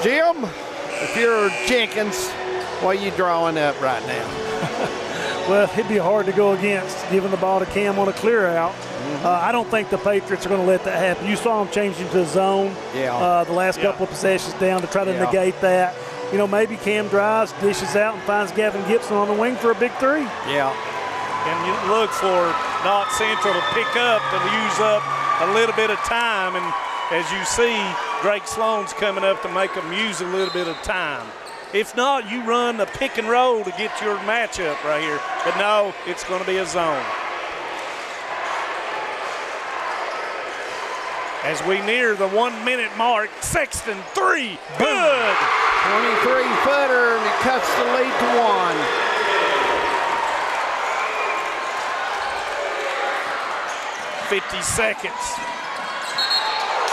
Jim, if you're Jenkins, what are you drawing up right now? Well, it'd be hard to go against giving the ball to Cam on a clear out. I don't think the Patriots are going to let that happen. You saw them changing to zone the last couple of possessions down to try to negate that. You know, maybe Cam drives, dishes out, and finds Gavin Gibson on the wing for a big 3. Yeah. And you look for Knott Central to pick up, to use up a little bit of time. And as you see, Drake Sloan's coming up to make them use a little bit of time. If not, you run the pick and roll to get your matchup right here. But no, it's going to be a zone. As we near the 1-minute mark, Sexton 3, good. 23-footer, and it cuts the lead to 1. $50 seconds.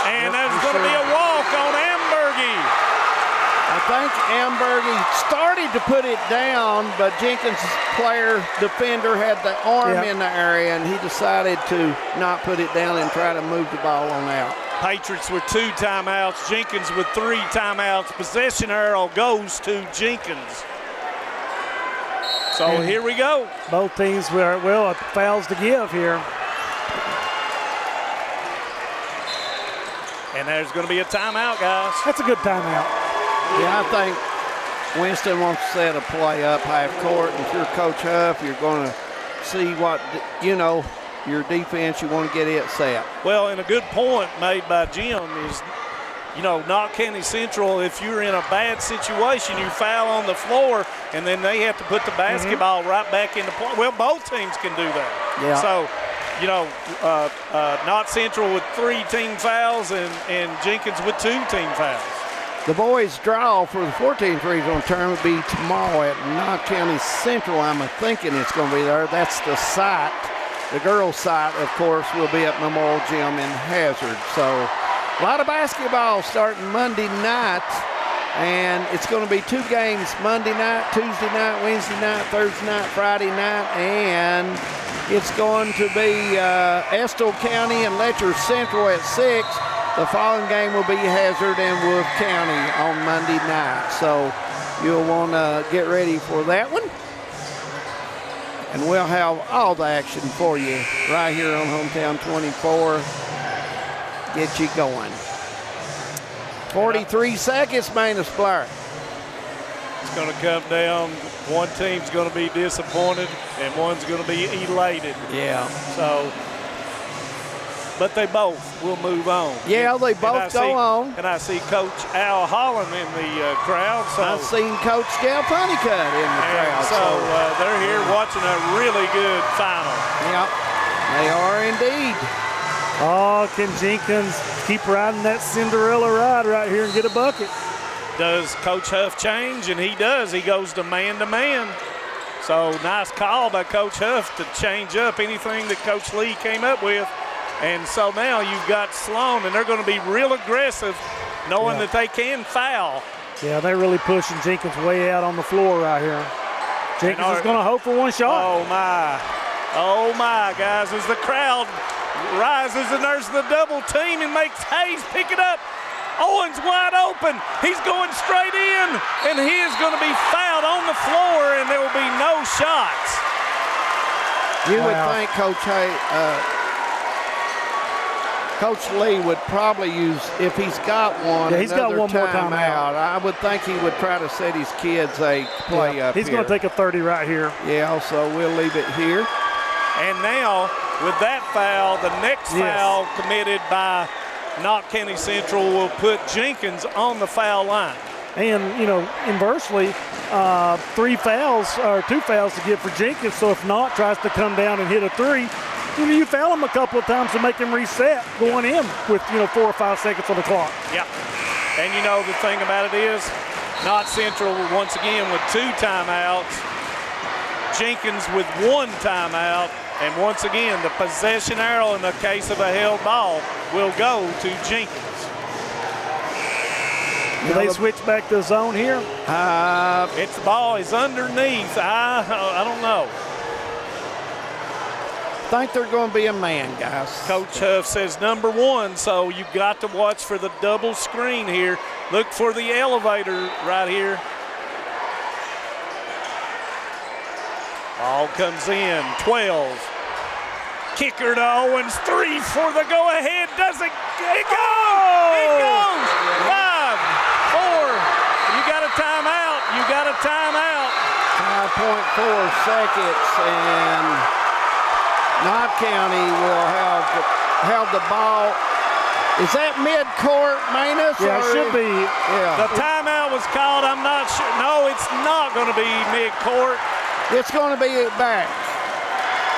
And there's going to be a walk on Ambergy. I think Ambergy started to put it down, but Jenkins' defender had the arm in the area, and he decided to not put it down and try to move the ball on out. Patriots with 2 timeouts, Jenkins with 3 timeouts. Possession arrow goes to Jenkins. So here we go. Both teams were, fouls to give here. And there's going to be a timeout, guys. That's a good timeout. Yeah, I think Winston wants to set a play up half court. And if you're Coach Huff, you're going to see what, your defense, you want to get it set. Well, and a good point made by Jim is, Knott County Central, if you're in a bad situation, you foul on the floor, and then they have to put the basketball right back into play. Well, both teams can do that. Yeah. So Knott Central with 3 team fouls and Jenkins with 2 team fouls. The boys' draw for the 14th regional tournament will be tomorrow at Knott County Central. I'm thinking it's going to be there. That's the site. The girls' site, of course, will be at Memorial Gym in Hazard. So a lot of basketball starting Monday night. And it's going to be 2 games, Monday night, Tuesday night, Wednesday night, Thursday night, Friday night. And it's going to be Estill County and Letcher Central at 6. The following game will be Hazard and Wolf County on Monday night. So you'll want to get ready for that one. And we'll have all the action for you right here on Hometown 24. Get you going. 43 seconds, Manus Blair. It's going to come down. One team's going to be disappointed and one's going to be elated. Yeah. So, but they both will move on. Yeah, they both go on. And I see Coach Al Holland in the crowd. So I've seen Coach Gail Honeycutt in the crowd. So they're here watching a really good final. Yep, they are indeed. Oh, can Jenkins keep riding that Cinderella ride right here and get a bucket? Does Coach Huff change? And he does. He goes to man. So nice call by Coach Huff to change up anything that Coach Lee came up with. And so now you've got Sloan, and they're going to be real aggressive knowing that they can foul. Yeah, they're really pushing Jenkins way out on the floor right here. Jenkins is going to hope for one shot. Oh, my, guys, as the crowd rises and there's the double team and makes Hayes pick it up. Owens wide open. He's going straight in, and he is going to be fouled on the floor, and there will be no shots. You would think Coach Lee would probably use, if he's got one, he's got one more timeout. I would think he would try to set his kids a play up He's going to take a 30 right here. Yeah, so we'll leave it here. And now, with that foul, the next foul committed by Knott County Central will put Jenkins on the foul line. And, inversely, 2 fouls to get for Jenkins. So if Knott tries to come down and hit a 3, you foul him a couple of times to make him reset going in with, 4 or 5 seconds on the clock. Yeah. And, the thing about it is, Knott Central, once again, with 2 timeouts. Jenkins with 1 timeout. And once again, the possession arrow in the case of a held ball will go to Jenkins. Do they switch back to zone here? It's the ball is underneath. I don't know. I think they're going to be a man, guys. Coach Huff says number 1, so you've got to watch for the double screen here. Look for the elevator right here. Ball comes in, 12. Kicker to Owens, 3 for the go-ahead. Does it? It goes! It goes! 5, 4. You got a timeout. 5.4 seconds, and Knott County will have the ball. Is that mid-court, Manus? Yeah, it should be. Yeah. The timeout was called. I'm not sure. No, it's not going to be mid-court. It's going to be back.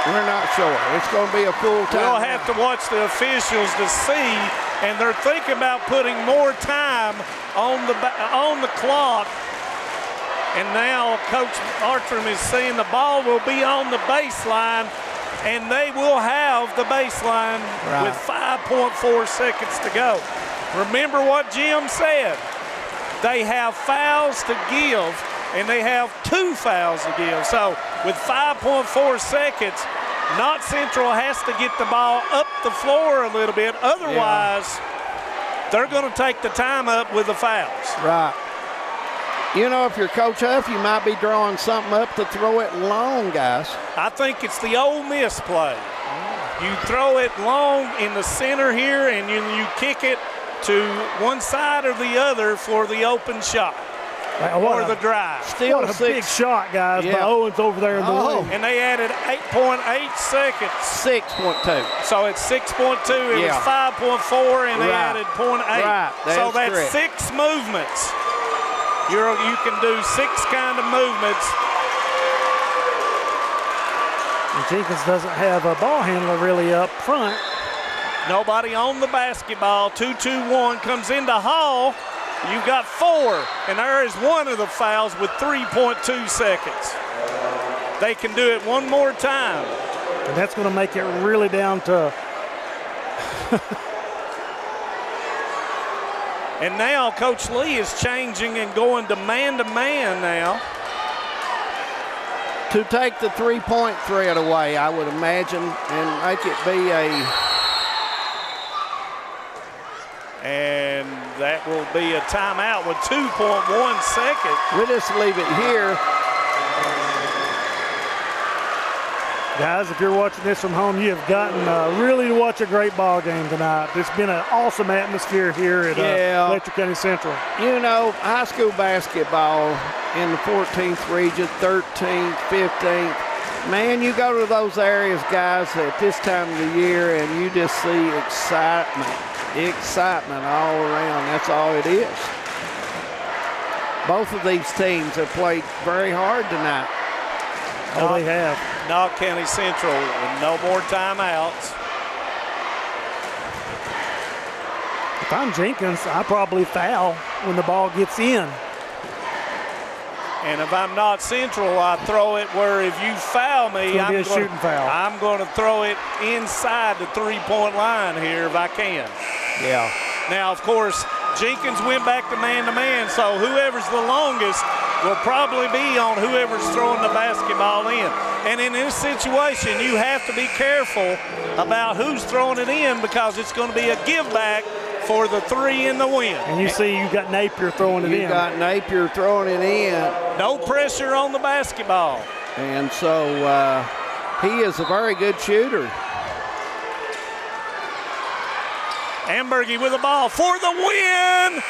We're not sure. It's going to be a full time. We'll have to watch the officials to see, and they're thinking about putting more time on the clock. And now Coach Artram is saying the ball will be on the baseline, and they will have the baseline with 5.4 seconds to go. Remember what Jim said. They have fouls to give, and they have 2 fouls to give. So with 5.4 seconds, Knott Central has to get the ball up the floor a little bit. Otherwise, they're going to take the time up with the fouls. Right. If you're Coach Huff, you might be drawing something up to throw it long, guys. I think it's the Ole Miss play. You throw it long in the center here, and you kick it to one side or the other for the open shot. Or the drive. Still a big shot, guys, by Owens over there in the wing. And they added 8.8 seconds. 6.2. So it's 6.2. It was 5.4, and they added 0.8. Right. So that's correct. 6 movements. You can do 6 kind of movements. And Jenkins doesn't have a ball handler really up front. Nobody on the basketball. 2-2-1 comes into Hall. You've got 4, and there is one of the fouls with 3.2 seconds. They can do it one more time. And that's going to make it really down to And now Coach Lee is changing and going to man now. To take the three-point threat away, I would imagine, and make it be And that will be a timeout with 2.1 seconds. We'll just leave it here. Guys, if you're watching this from home, you have gotten really to watch a great ball game tonight. It's been an awesome atmosphere here at Letcher County Central. You know, high school basketball in the 14th region, 13th, 15th. Man, you go to those areas, guys, at this time of the year, and you just see excitement all around. That's all it is. Both of these teams have played very hard tonight. Oh, they have. Knott County Central with no more timeouts. If I'm Jenkins, I probably foul when the ball gets in. And if I'm Knott Central, I throw it where if you foul me, I'm going to throw it inside the three-point line here if I can. Yeah. Now, of course, Jenkins went back to man, so whoever's the longest will probably be on whoever's throwing the basketball in. And in this situation, you have to be careful about who's throwing it in because it's going to be a give back for the three in the win. And you see you got Napier throwing it in. You got Napier throwing it in. No pressure on the basketball. And so he is a very good shooter. Ambergy with the ball for the win.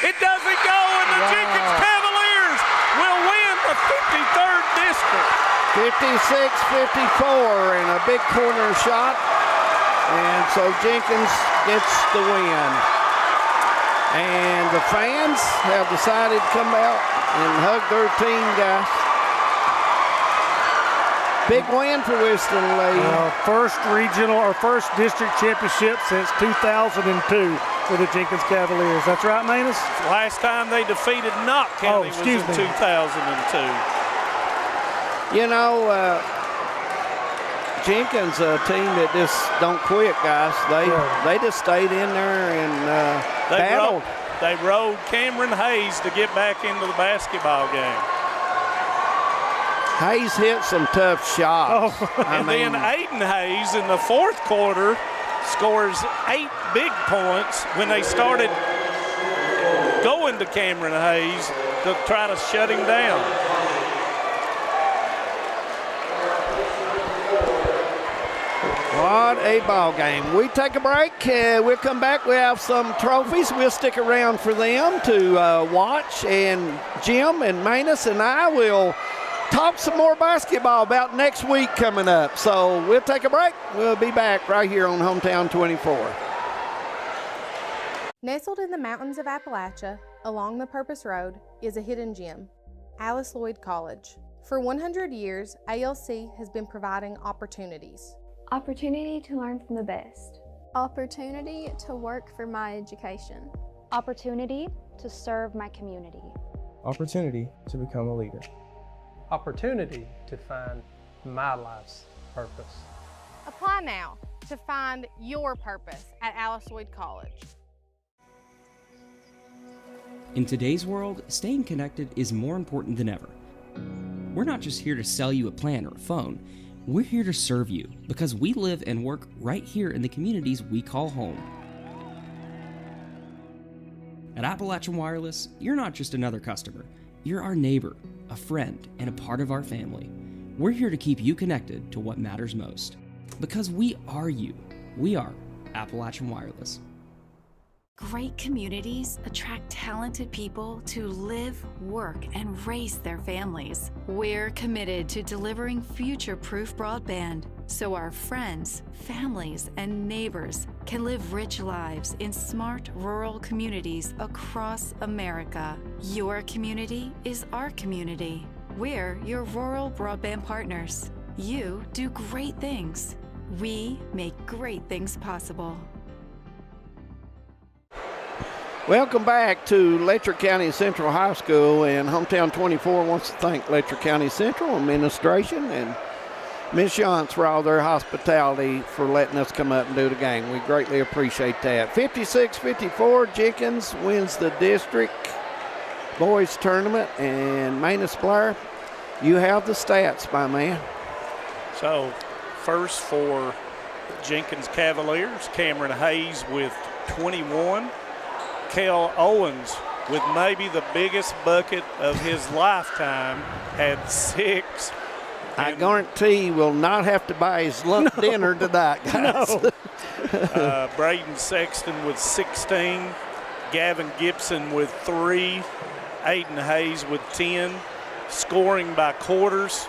It doesn't go, and the Jenkins Cavaliers will win the 53rd district. 56-54 and a big corner shot. And so Jenkins gets the win. And the fans have decided to come out and hug their team, guys. Big win for Western Lee. First regional or first district championship since 2002 for the Jenkins Cavaliers. That's right, Manus? Last time they defeated Knott County was in 2002. You know, Jenkins, a team that just don't quit, guys. They just stayed in there and battled. They rode Cameron Hayes to get back into the basketball game. Hayes hit some tough shots. Then Aiden Hayes in the fourth quarter scores 8 big points when they started going to Cameron Hayes to try to shut him down. What a ball game. We take a break. We'll come back. We have some trophies. We'll stick around for them to watch. And Jim and Manus and I will talk some more basketball about next week coming up. So we'll take a break. We'll be back right here on Hometown 24. Nestled in the mountains of Appalachia, along the Purpose Road, is a hidden gem, Alice Lloyd College. For 100 years, ALC has been providing opportunities. Opportunity to learn from the best. Opportunity to work for my education. Opportunity to serve my community. Opportunity to become a leader. Opportunity to find my life's purpose. Apply now to find your purpose at Alice Lloyd College. In today's world, staying connected is more important than ever. We're not just here to sell you a plan or a phone. We're here to serve you because we live and work right here in the communities we call home. At Appalachian Wireless, you're not just another customer. You're our neighbor, a friend, and a part of our family. We're here to keep you connected to what matters most. Because we are you. We are Appalachian Wireless. Great communities attract talented people to live, work, and raise their families. We're committed to delivering future-proof broadband so our friends, families, and neighbors can live rich lives in smart rural communities across America. Your community is our community. We're your rural broadband partners. You do great things. We make great things possible. Welcome back to Letcher County Central High School, and Hometown 24 wants to thank Letcher County Central administration and Ms. Shantz for all their hospitality for letting us come up and do the game. We greatly appreciate that. 56-54, Jenkins wins the district boys tournament, and Manus Blair, you have the stats, my man. So first for Jenkins Cavaliers, Cameron Hayes with 21. Kel Owens with maybe the biggest bucket of his lifetime had 6. I guarantee he will not have to buy his lunch dinner tonight, guys. No. Braden Sexton with 16. Gavin Gibson with 3. Aiden Hayes with 10. Scoring by quarters.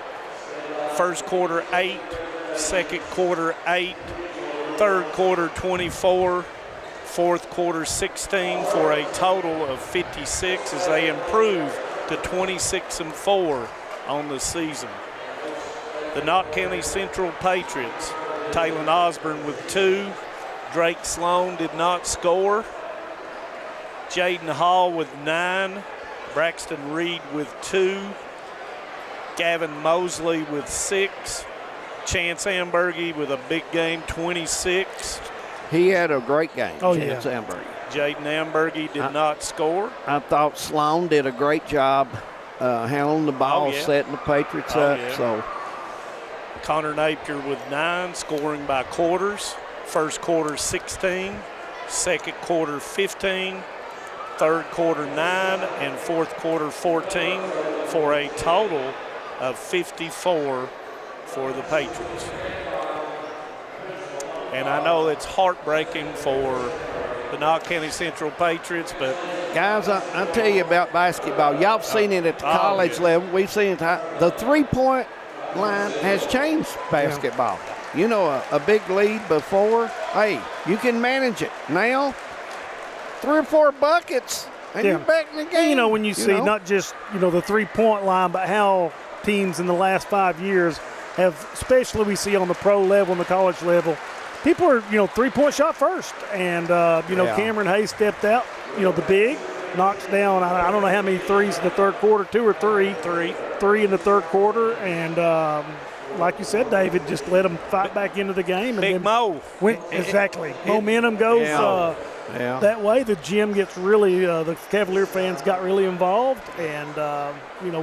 First quarter 8. Second quarter 8. Third quarter 24. Fourth quarter 16 for a total of 56 as they improve to 26-4 on the season. The Knott County Central Patriots, Taylon Osborne with 2. Drake Sloan did not score. Jaden Hall with 9. Braxton Reed with 2. Gavin Mosley with 6. Chance Ambergy with a big game, 26. He had a great game, Chance yeah. Ambergy. Jaden Ambergy did not score. I thought Sloan did a great job handling the ball, setting the Patriots up. Yeah. So Connor Napier with 9, scoring by quarters. First quarter 16, second quarter 15, third quarter 9, and fourth quarter 14 for a total of 54 for the Patriots. And I know it's heartbreaking for the Knott County Central Patriots, but guys, I tell you about basketball. Y'all have seen it at the college level. We've seen it. The three-point line has changed basketball. You know, a big lead before, hey, you can manage it. Now, 3 or 4 buckets, and you're back in the game. And, you know, when you see not just, the three-point line, but how teams in the last 5 years have, especially we see on the pro level and the college level, people are, three-point shot first. And, Cameron Hayes stepped out, the big, knocks down, I don't know how many threes in the third quarter, 2 or 3. 3 in the third quarter. And like you said, David, just let them fight back into the game. And Big Mo. Exactly. Momentum goes that way. The gym gets really, the Cavalier fans got really involved. And,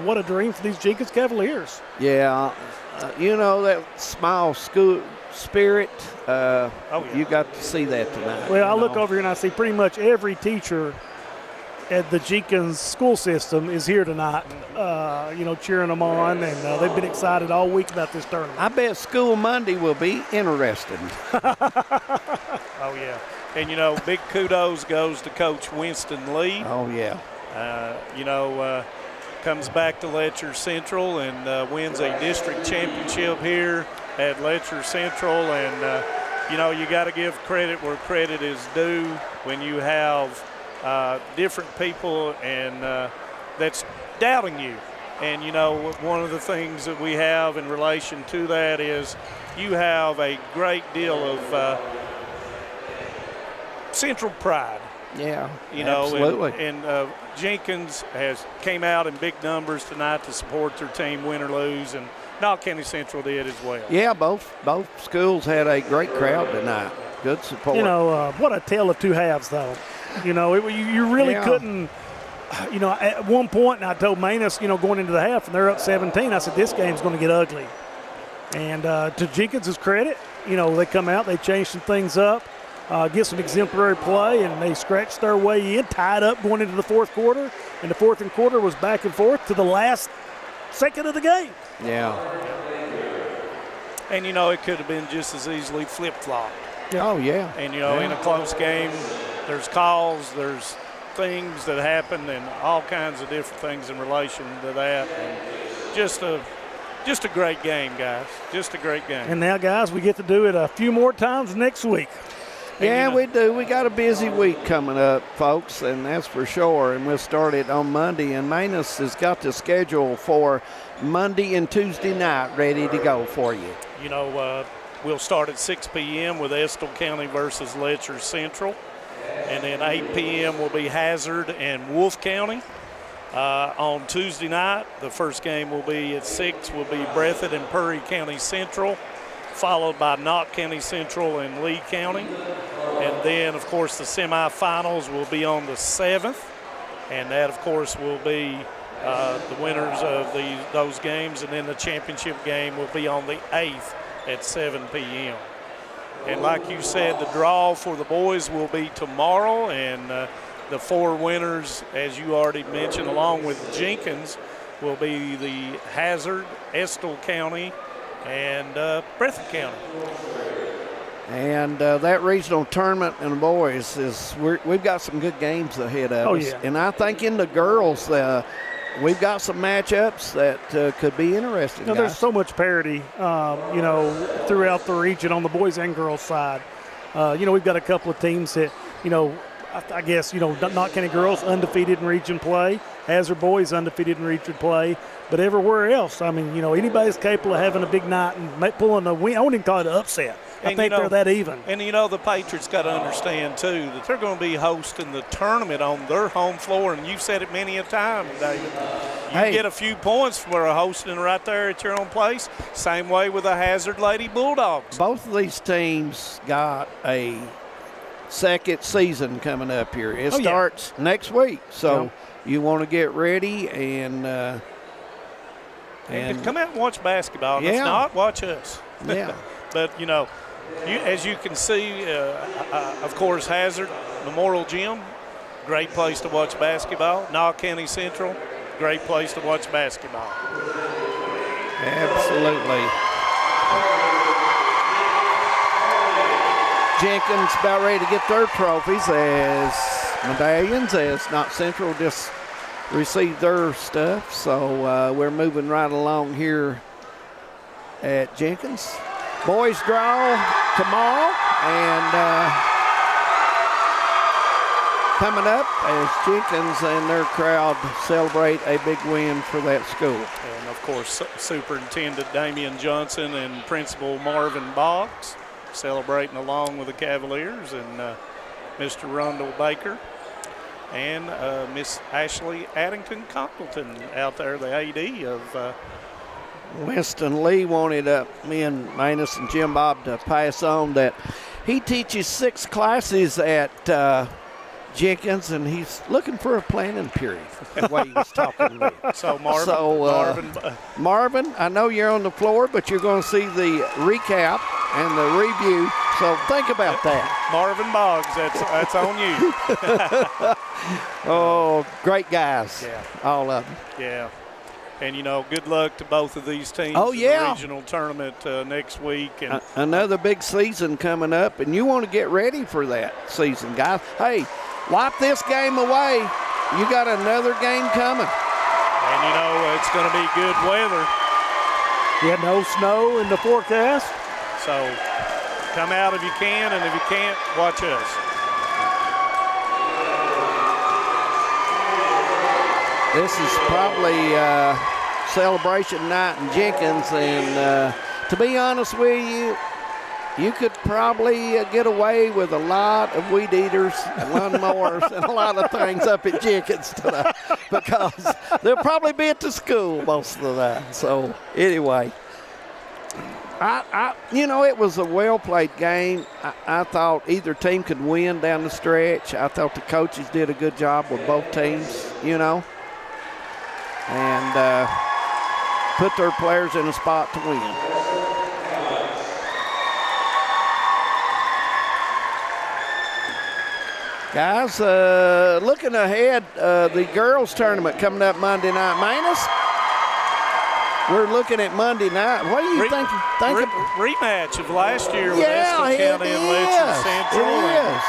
what a dream for these Jenkins Cavaliers. Yeah. That small school spirit, you got to see that tonight. Well, I look over here and I see pretty much every teacher at the Jenkins school system is here tonight, cheering them on, and they've been excited all week about this tournament. I bet School Monday will be interesting. Oh, yeah. And, big kudos goes to Coach Winston Lee. Oh, yeah. Comes back to Letcher Central and wins a district championship here at Letcher Central. And, you got to give credit where credit is due when you have different people and that's doubting you. And, one of the things that we have in relation to that is you have a great deal of central pride. Yeah, absolutely. And Jenkins came out in big numbers tonight to support their team, win or lose, and Knott County Central did as well. Yeah, both schools had a great crowd tonight. Good support. What a tale of two halves, though. You really couldn't. At one point, and I told Manus, going into the half, and they're up 17. I said, this game's going to get ugly. And to Jenkins' credit, they come out, they change some things up. Get some exemplary play, and they scratched their way in, tied up going into the fourth quarter, and the fourth quarter was back and forth to the last second of the game. Yeah. And, it could have been just as easily flip-flopped. Yeah. Oh, yeah. And, in a close game, there's calls, there's things that happen, and all kinds of different things in relation to that. And just a great game, guys. Just a great game. And now, guys, we get to do it a few more times next week. Yeah, we do. We got a busy week coming up, folks, and that's for sure. And we'll start it on Monday. And Manus has got the schedule for Monday and Tuesday night ready to go for you. You know, we'll start at 6 p.m. with Estill County versus Letcher Central. And then 8 p.m. will be Hazard and Wolfe County. On Tuesday night, the first game will be at 6, will be Breathitt and Perry County Central, followed by Knott County Central and Lee County. And then, of course, the semifinals will be on the 7th. And that, of course, will be the winners of those games. And then the championship game will be on the 8th at 7 p.m. And like you said, the draw for the boys will be tomorrow. And the 4 winners, as you already mentioned, along with Jenkins, will be the Hazard, Estill County, and Breathitt County. And that regional tournament in the boys we've got some good games ahead of us. Yeah. And I think in the girls, we've got some matchups that could be interesting. There's so much parity, throughout the region on the boys and girls side. We've got a couple of teams that, I guess, Knott County girls undefeated in region play, Hazard boys undefeated in region play, but everywhere else, anybody's capable of having a big night and pulling a win. I wouldn't even call it an upset. I think they're that even. And, the Patriots got to understand, too, that they're going to be hosting the tournament on their home floor, and you've said it many a time, David. You get a few points for hosting right there at your own place. Same way with the Hazard Lady Bulldogs. Both of these teams got a second season coming up here. It starts next week, so you want to get ready and come out and watch basketball. If not, watch us. Yeah. But, as you can see, of course, Hazard Memorial Gym, great place to watch basketball. Knott County Central, great place to watch basketball. Absolutely. Jenkins about ready to get their trophies as medallions, as Knott Central just received their stuff. So we're moving right along here at Jenkins. Boys draw tomorrow, and coming up as Jenkins and their crowd celebrate a big win for that school. And, of course, Superintendent Damian Johnson and Principal Marvin Boggs celebrating along with the Cavaliers, and Mr. Rundle Baker and Miss Ashley Addington Conkleton out there, the AD of Winston Lee wanted me and Manus and Jim Bob to pass on that he teaches 6 classes at Jenkins, and he's looking for a planning period, the way he was talking to me. So, Marvin, I know you're on the floor, but you're going to see the recap and the review, so think about that. Marvin Boggs, that's on you. Oh, great guys, all of them. Yeah. And, good luck to both of these teams in the regional tournament next week. And another big season coming up, and you want to get ready for that season, guys. Hey, wipe this game away. You got another game coming. And, it's going to be good weather. Yeah, no snow in the forecast. So come out if you can, and if you can't, watch us. This is probably celebration night in Jenkins, and to be honest with you, you could probably get away with a lot of weed eaters, lawnmowers, and a lot of things up at Jenkins tonight, because they'll probably be at the school most of that. So anyway, it was a well-played game. I thought either team could win down the stretch. I thought the coaches did a good job with both teams, and put their players in a spot to win. Guys, looking ahead, the girls tournament coming up Monday night. Manus, we're looking at Monday night. What do you think? Rematch of last year with Estill County and Letcher Central. It is.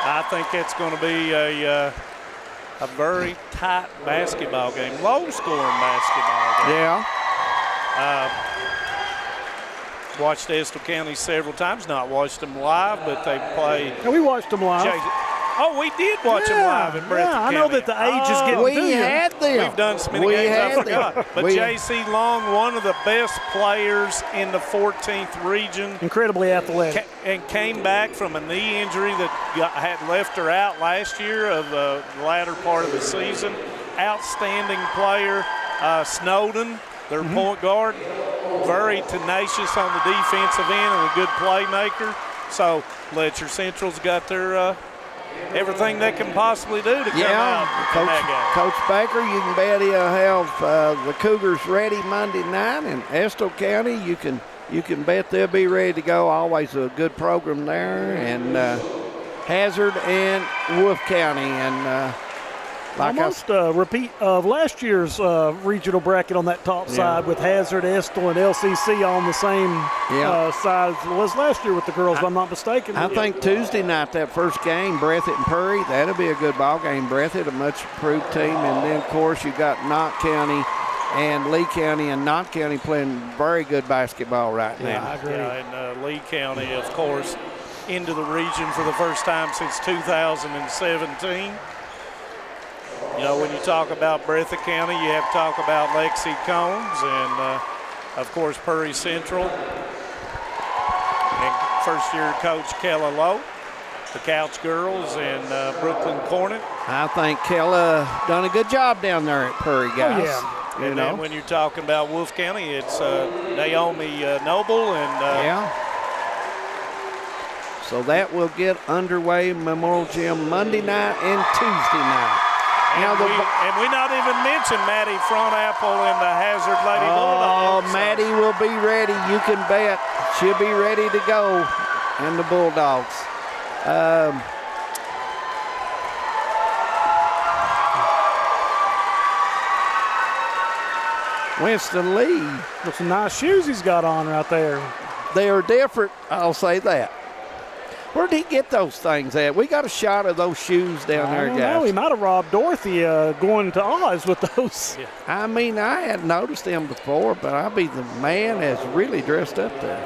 I think it's going to be a very tight basketball game, low-scoring basketball game. Yeah. Watched Estill County several times. Not watched them live, but they play. Yeah, we watched them live. Oh, we did watch them live in Breathitt County. I know that the age is getting we to you. had them. We've done so many games, I forgot. But J.C. Long, one of the best players in the 14th region. Incredibly athletic. And came back from a knee injury that had left her out last year of the latter part of the season. Outstanding player. Snowden, their point guard, very tenacious on the defensive end and a good playmaker. So Letcher Central's got their everything they can possibly do to come out in that game. Coach Baker, you can bet he'll have the Cougars ready Monday night. In Estill County, you can bet they'll be ready to go. Always a good program there. And Hazard and Wolf County. And almost a repeat of last year's regional bracket on that top side with Hazard, Estill, and LCC on the same side as it was last year with the girls, if I'm not mistaken. I think Tuesday night, that first game, Breathitt and Prairie, that'll be a good ball game. Breathitt, a much improved team. And then, of course, you got Knott County and Lee County, and Knott County playing very good basketball right now. I agree. And Lee County, of course, into the region for the first time since 2017. You know, when you talk about Breathitt County, you have to talk about Lexi Combs and, of course, Prairie Central. And first-year coach Kella Lowe, the Couch Girls, and Brooklyn Cornet. I think Kella done a good job down there at Prairie, guys. Oh, yeah. And then when you're talking about Wolf County, it's Naomi Noble and so that will get underway Memorial Gym Monday night and Tuesday night. And we not even mentioned Maddie Frontapple and the Hazard Lady Bulldogs. Oh, Maddie will be ready. You can bet. She'll be ready to go. And the Bulldogs. Winston Lee. With some nice shoes he's got on right there. They are different, I'll say that. Where did he get those things at? We got a shot of those shoes down there, guys. I don't know. He might have robbed Dorothy going to Oz with those. Yeah. I mean, I hadn't noticed them before, but I'll be the man that's really dressed up there.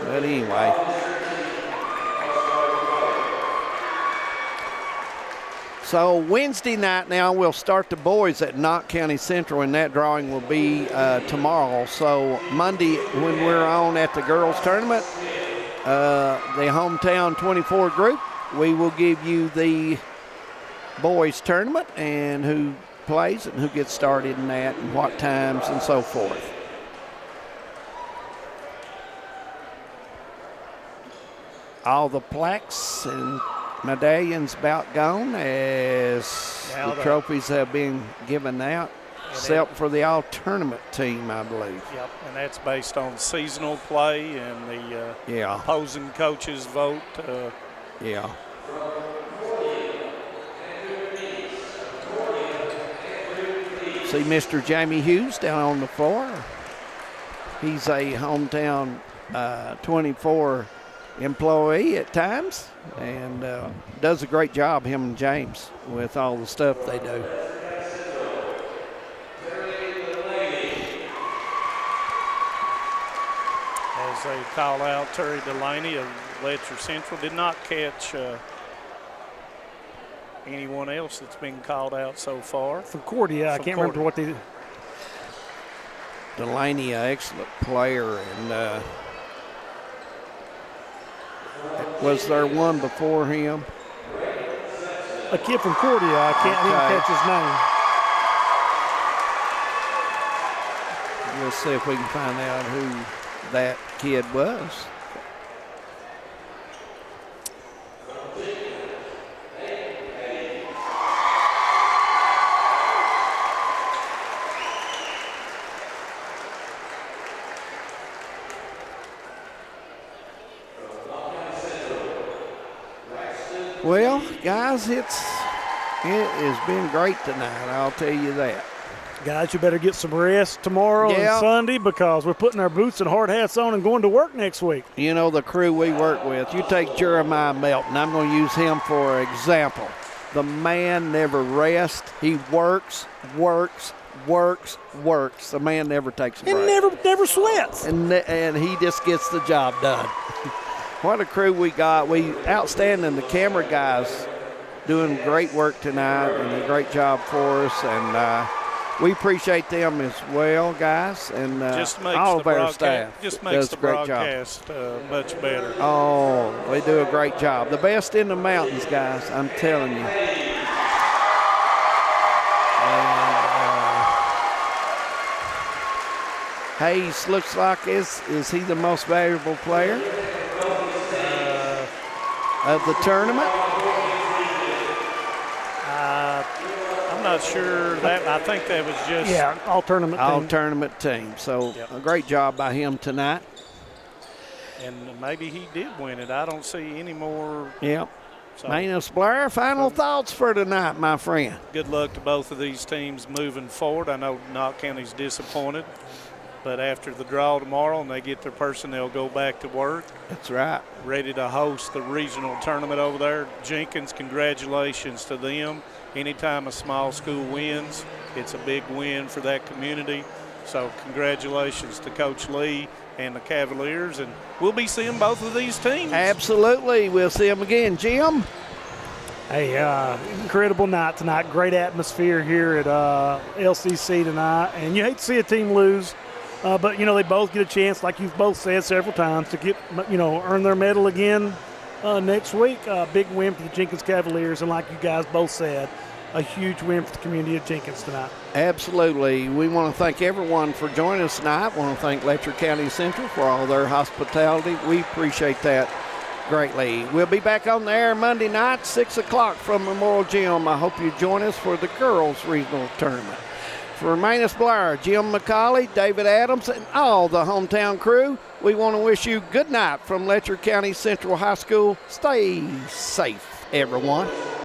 But anyway. So Wednesday night now we'll start the boys at Knott County Central, and that drawing will be tomorrow. So Monday when we're on at the girls tournament, the hometown 24 group, we will give you the boys tournament and who plays and who gets started in that and what times and so forth. All the plaques and medallions about gone as the trophies have been given out, except for the all-tournament team, I believe. Yep, and that's based on seasonal play and the opposing coaches vote. See Mr. Jamie Hughes down on the floor. He's a hometown 24 employee at times and does a great job, him and James, with all the stuff they do. As they call out Terry Delaney of Letcher Central, did not catch anyone else that's been called out so far. From Cordia, I can't remember what they. Delaney, an excellent player, and was there one before him? A kid from Cordia, I can't even catch his name. We'll see if we can find out who that kid was. Well, guys, it has been great tonight, I'll tell you that. Guys, you better get some rest tomorrow and Sunday because we're putting our boots and hard hats on and going to work next week. You know, the crew we work with, you take Jeremiah Melton. I'm going to use him for example. The man never rests. He works, works. The man never takes a break. And never sweats. And he just gets the job done. What a crew we got. Outstanding. The camera guys doing great work tonight and a great job for us. And we appreciate them as well, guys, and all of our staff. Just makes the broadcast much better. Oh, they do a great job. The best in the mountains, guys, I'm telling you. And, Hayes looks like is he the most valuable player of the tournament? I'm not sure that. I think that was just all tournament team. So a great job by him tonight. And maybe he did win it. I don't see any more. Yep. So, Manus Blair, final thoughts for tonight, my friend. Good luck to both of these teams moving forward. I know Knott County's disappointed, but after the draw tomorrow and they get their personnel, go back to work. That's right. Ready to host the regional tournament over there. Jenkins, congratulations to them. Anytime a small school wins, it's a big win for that community. So congratulations to Coach Lee and the Cavaliers, and we'll be seeing both of these teams. Absolutely. We'll see them again. Jim? Hey, incredible night tonight. Great atmosphere here at LCC tonight. And you hate to see a team lose, but, they both get a chance, like you've both said several times, to get, earn their medal again next week. Big win for the Jenkins Cavaliers, and like you guys both said, a huge win for the community of Jenkins tonight. Absolutely. We want to thank everyone for joining us tonight. We want to thank Letcher County Central for all their hospitality. We appreciate that greatly. We'll be back on the air Monday night, 6 o'clock from Memorial Gym. I hope you join us for the girls' regional tournament. For Manus Blair, Jim McCauley, David Adams, and all the hometown crew, we want to wish you good night from Letcher County Central High School. Stay safe, everyone.